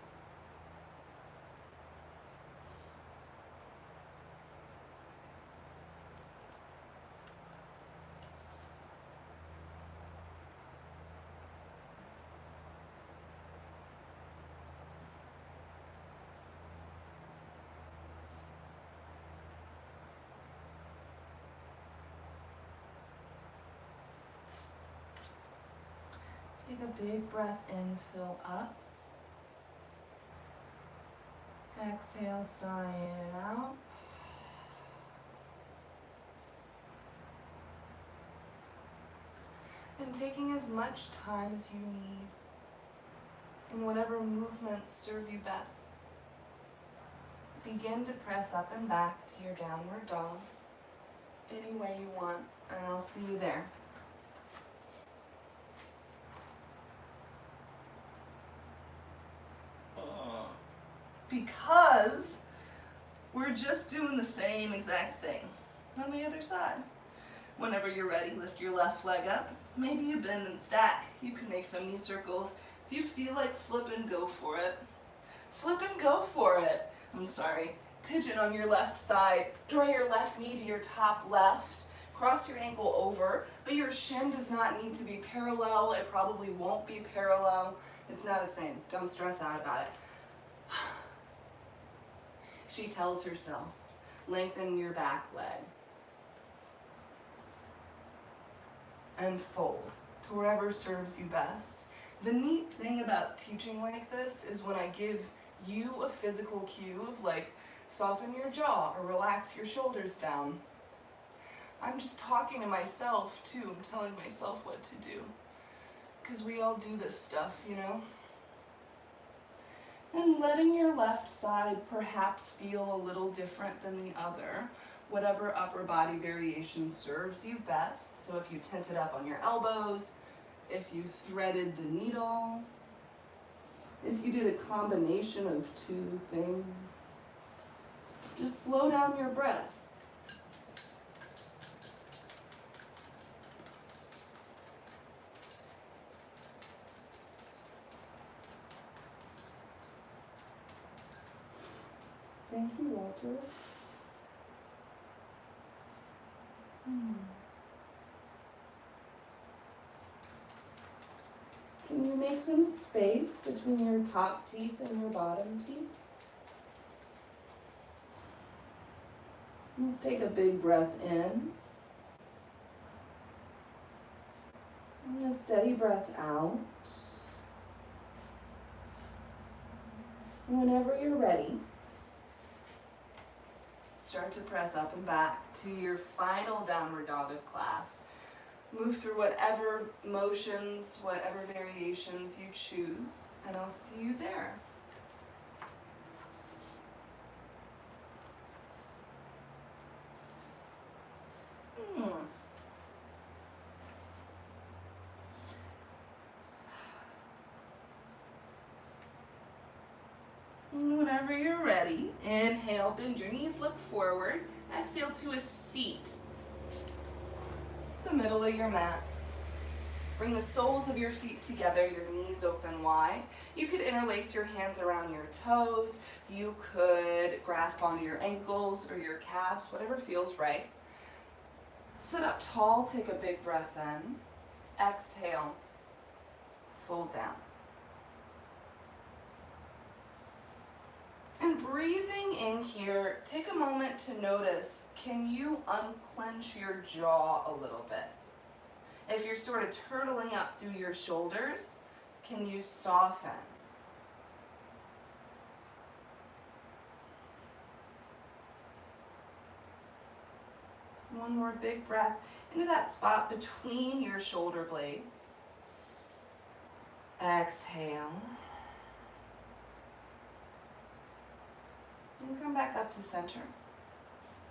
Take a big breath in, fill up. Exhale, sigh it out. And taking as much time as you need in whatever movements serve you best. Begin to press up and back to your downward dog any way you want, and I'll see you there. Because we're just doing the same exact thing on the other side. Whenever you're ready, lift your left leg up. Maybe you bend and stack. You can make some knee circles. If you feel like flipping, go for it. Flip and go for it. I'm sorry. Pigeon on your left side. Draw your left knee to your top left. Cross your ankle over, but your shin does not need to be parallel. It probably won't be parallel. It's not a thing. Don't stress out about it. She tells herself, lengthen your back leg. And fold to wherever serves you best. The neat thing about teaching like this is when I give you a physical cue of like, soften your jaw or relax your shoulders down. I'm just talking to myself too. I'm telling myself what to do. Because we all do this stuff, you know? And letting your left side perhaps feel a little different than the other, whatever upper body variation serves you best. So if you tented up on your elbows, if you threaded the needle, if you did a combination of two things, just slow down your breath. Thank you, Walter. Can you make some space between your top teeth and your bottom teeth? Let's take a big breath in. And a steady breath out. Whenever you're ready, start to press up and back to your final downward dog of class. Move through whatever motions, whatever variations you choose, and I'll see you there. And whenever whenever you're ready, inhale, bend your knees, look forward. Exhale to a seat. The middle of your mat. Bring the soles of your feet together, your knees open wide. You could interlace your hands around your toes. You could grasp onto your ankles or your calves, whatever feels right. Sit up tall, take a big breath in. Exhale, fold down. And breathing in here, take a moment to notice, can you unclench your jaw a little bit? If you're sort of turtling up through your shoulders, can you soften? One more big breath into that spot between your shoulder blades. Exhale. And come back up to center.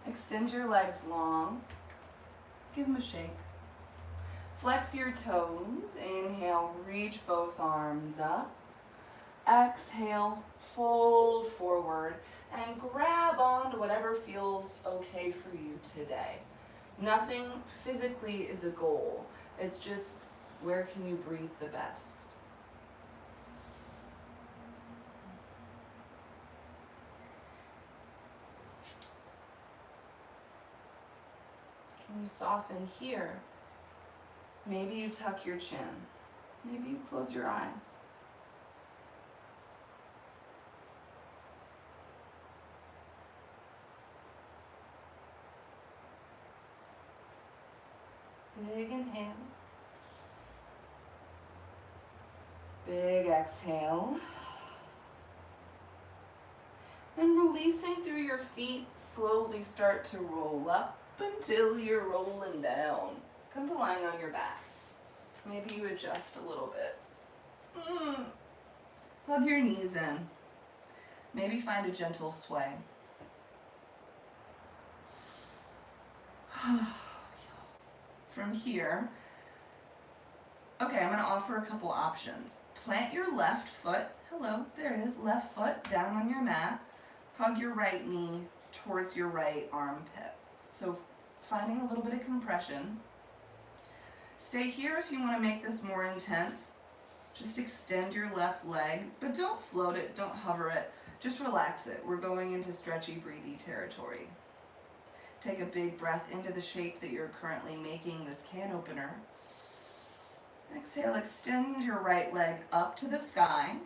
Extend your legs long. Give them a shake. Flex your toes. Inhale, reach both arms up. Exhale, fold forward and grab onto whatever feels okay for you today. Nothing physically is a goal. It's just where can you breathe the best. Can you soften here? Maybe you tuck your chin. Maybe you close your eyes. Big inhale. Big exhale. And releasing through your feet, slowly start to roll up until you're rolling down. Come to lying on your back. Maybe you adjust a little bit. Hug your knees in. Maybe find a gentle sway. From here, okay, I'm going to offer a couple options. Plant your left foot, hello, there it is, left foot down on your mat. Hug your right knee towards your right armpit. So finding a little bit of compression. Stay here if you want to make this more intense. Just extend your left leg, but don't float it, don't hover it. Just relax it. We're going into stretchy, breathy territory. Take a big breath into the shape that you're currently making, this can opener. Exhale, extend your right leg up to the sky.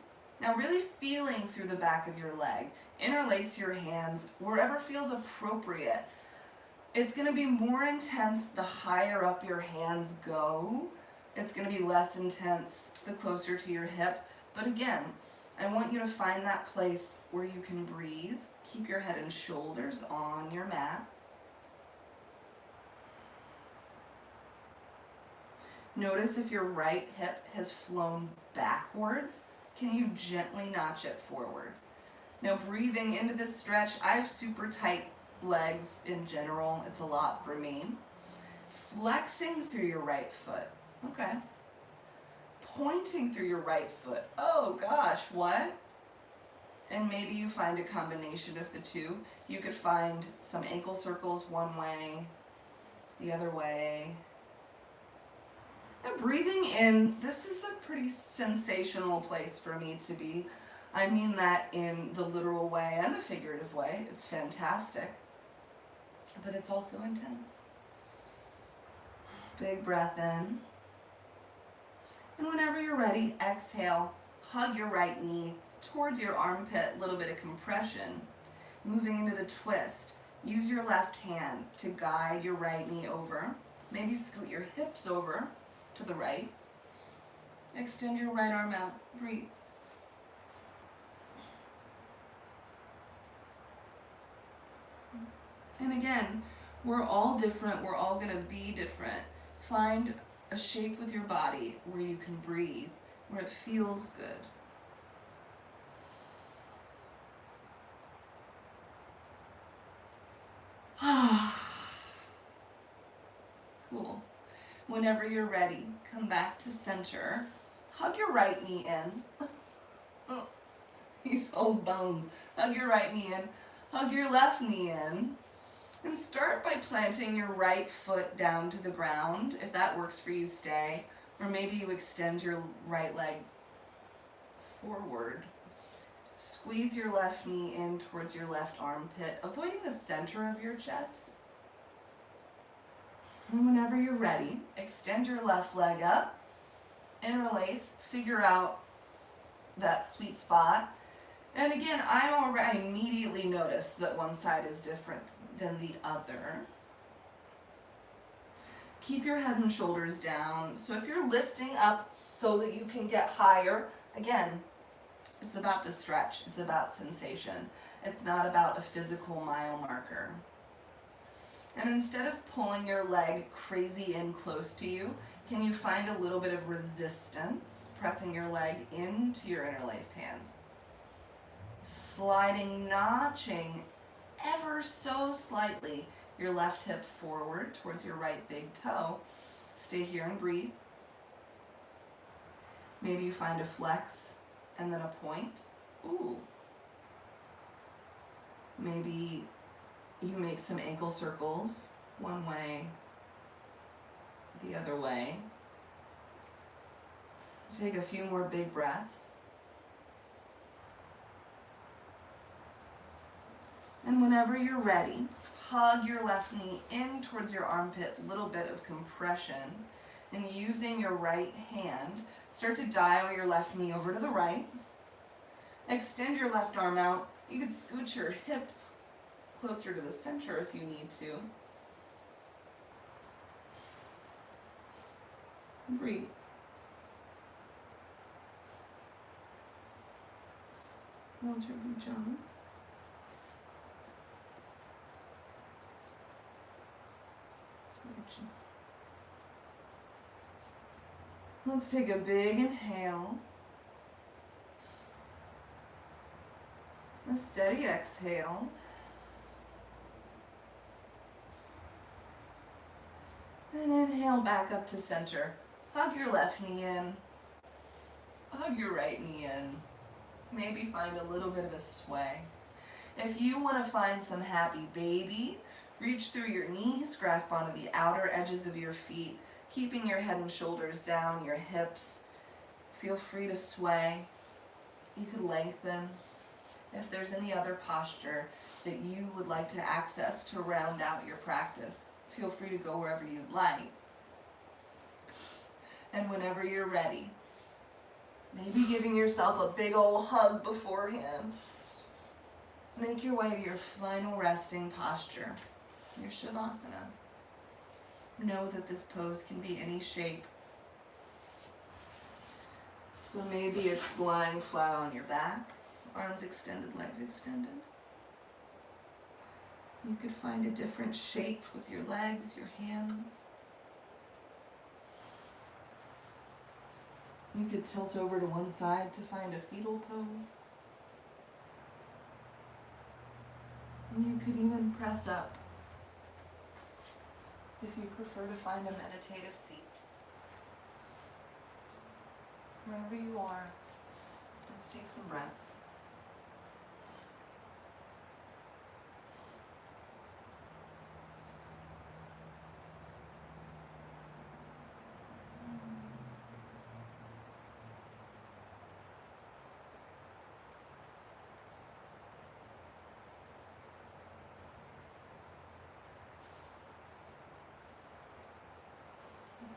Now really feeling through the back of your leg. Interlace your hands wherever feels appropriate. It's going to be more intense the higher up your hands go. It's going to be less intense the closer to your hip. But again, I want you to find that place where you can breathe. Keep your head and shoulders on your mat. Notice if your right hip has flown backwards, can you gently notch it forward? Now breathing into this stretch, I have super tight legs in general. It's a lot for me. Flexing through your right foot. Okay. Pointing through your right foot. Oh gosh, what? And maybe you find a combination of the two. You could find some ankle circles one way, the other way. And breathing in, this is a pretty sensational place for me to be. I mean that in the literal way and the figurative way. It's fantastic, but it's also intense. Big breath in. And whenever you're ready, exhale, hug your right knee towards your armpit, a little bit of compression. Moving into the twist, use your left hand to guide your right knee over. Maybe scoot your hips over to the right. Extend your right arm out. Breathe. And again, we're all different. We're all going to be different. Find a shape with your body where you can breathe, where it feels good. Cool. Whenever you're ready, come back to center. Hug your right knee in. these old bones. Hug your right knee in, hug your left knee in, and start by planting your right foot down to the ground. If that works for you, stay. Or maybe you extend your right leg forward. Squeeze your left knee in towards your left armpit, avoiding the center of your chest. And whenever you're ready, extend your left leg up, interlace, figure out that sweet spot. And again, I immediately notice that one side is different than the other. Keep your head and shoulders down. So if you're lifting up so that you can get higher, again, it's about the stretch. It's about sensation. It's not about a physical mile marker. And instead of pulling your leg crazy in close to you, can you find a little bit of resistance, pressing your leg into your interlaced hands? Sliding, notching ever so slightly your left hip forward towards your right big toe. Stay here and breathe. Maybe you find a flex and then a point. Ooh. Maybe you make some ankle circles, one way, the other way. Take a few more big breaths. And whenever you're ready, hug your left knee in towards your armpit, little bit of compression. And using your right hand, start to dial your left knee over to the right. Extend your left arm out. You could scoot your hips closer to the center if you need to. Breathe. Walter B. Jones. Let's take a big inhale. A steady exhale. And inhale back up to center. Hug your left knee in. Hug your right knee in. Maybe find a little bit of a sway. If you want to find some happy baby, reach through your knees, grasp onto the outer edges of your feet, keeping your head and shoulders down, your hips. Feel free to sway. You could lengthen. If there's any other posture that you would like to access to round out your practice, feel free to go wherever you'd like. And whenever you're ready, maybe giving yourself a big old hug beforehand. Make your way to your final resting posture, your Shavasana. Know that this pose can be any shape. So maybe it's lying flat on your back, arms extended, legs extended. You could find a different shape with your legs, your hands. You could tilt over to one side to find a fetal pose. And you could even press up if you prefer to find a meditative seat. Wherever you are, let's take some breaths.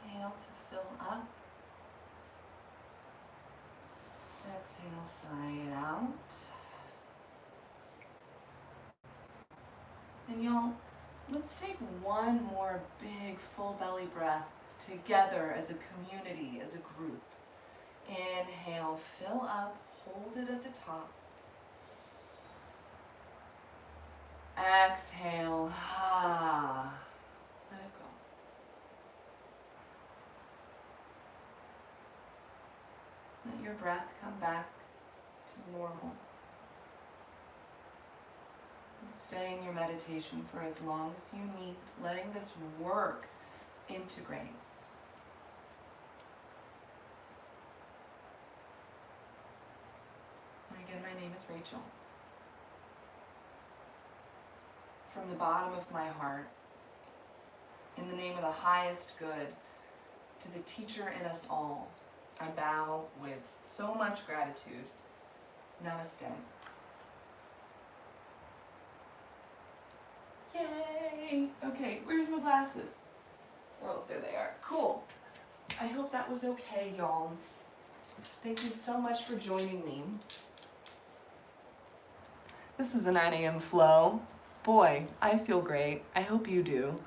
Inhale to fill up. Exhale, sigh it out. And y'all, let's take one more big full belly breath together as a community, as a group. Inhale, fill up, hold it at the top. Exhale, let it go. Let your breath come back to normal. And stay in your meditation for as long as you need, letting this work integrate. Again, my name name is Rachel. From the bottom of my heart, in the name of the highest good, to the teacher in us all, I bow with so much gratitude. Namaste. Yay! Okay, where's my glasses? Oh, there they are. Cool. I hope that was okay, y'all. Thank you so much for joining me. This was a 9 a.m. flow. Boy, I feel great. I hope you do.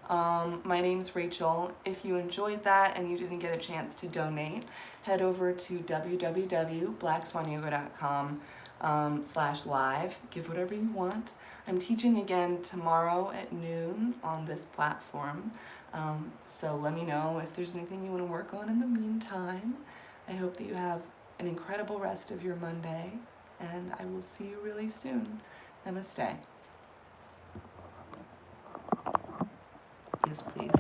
My name's Rachel. If you enjoyed that and you didn't get a chance to donate, head over to www.blackswanyoga.com/live. Give whatever you want. I'm teaching again tomorrow at noon on this platform. So let me know if there's anything you want to work on in the meantime. I hope that you have an incredible rest of your Monday, and I will see you really soon. Namaste. Yes, please.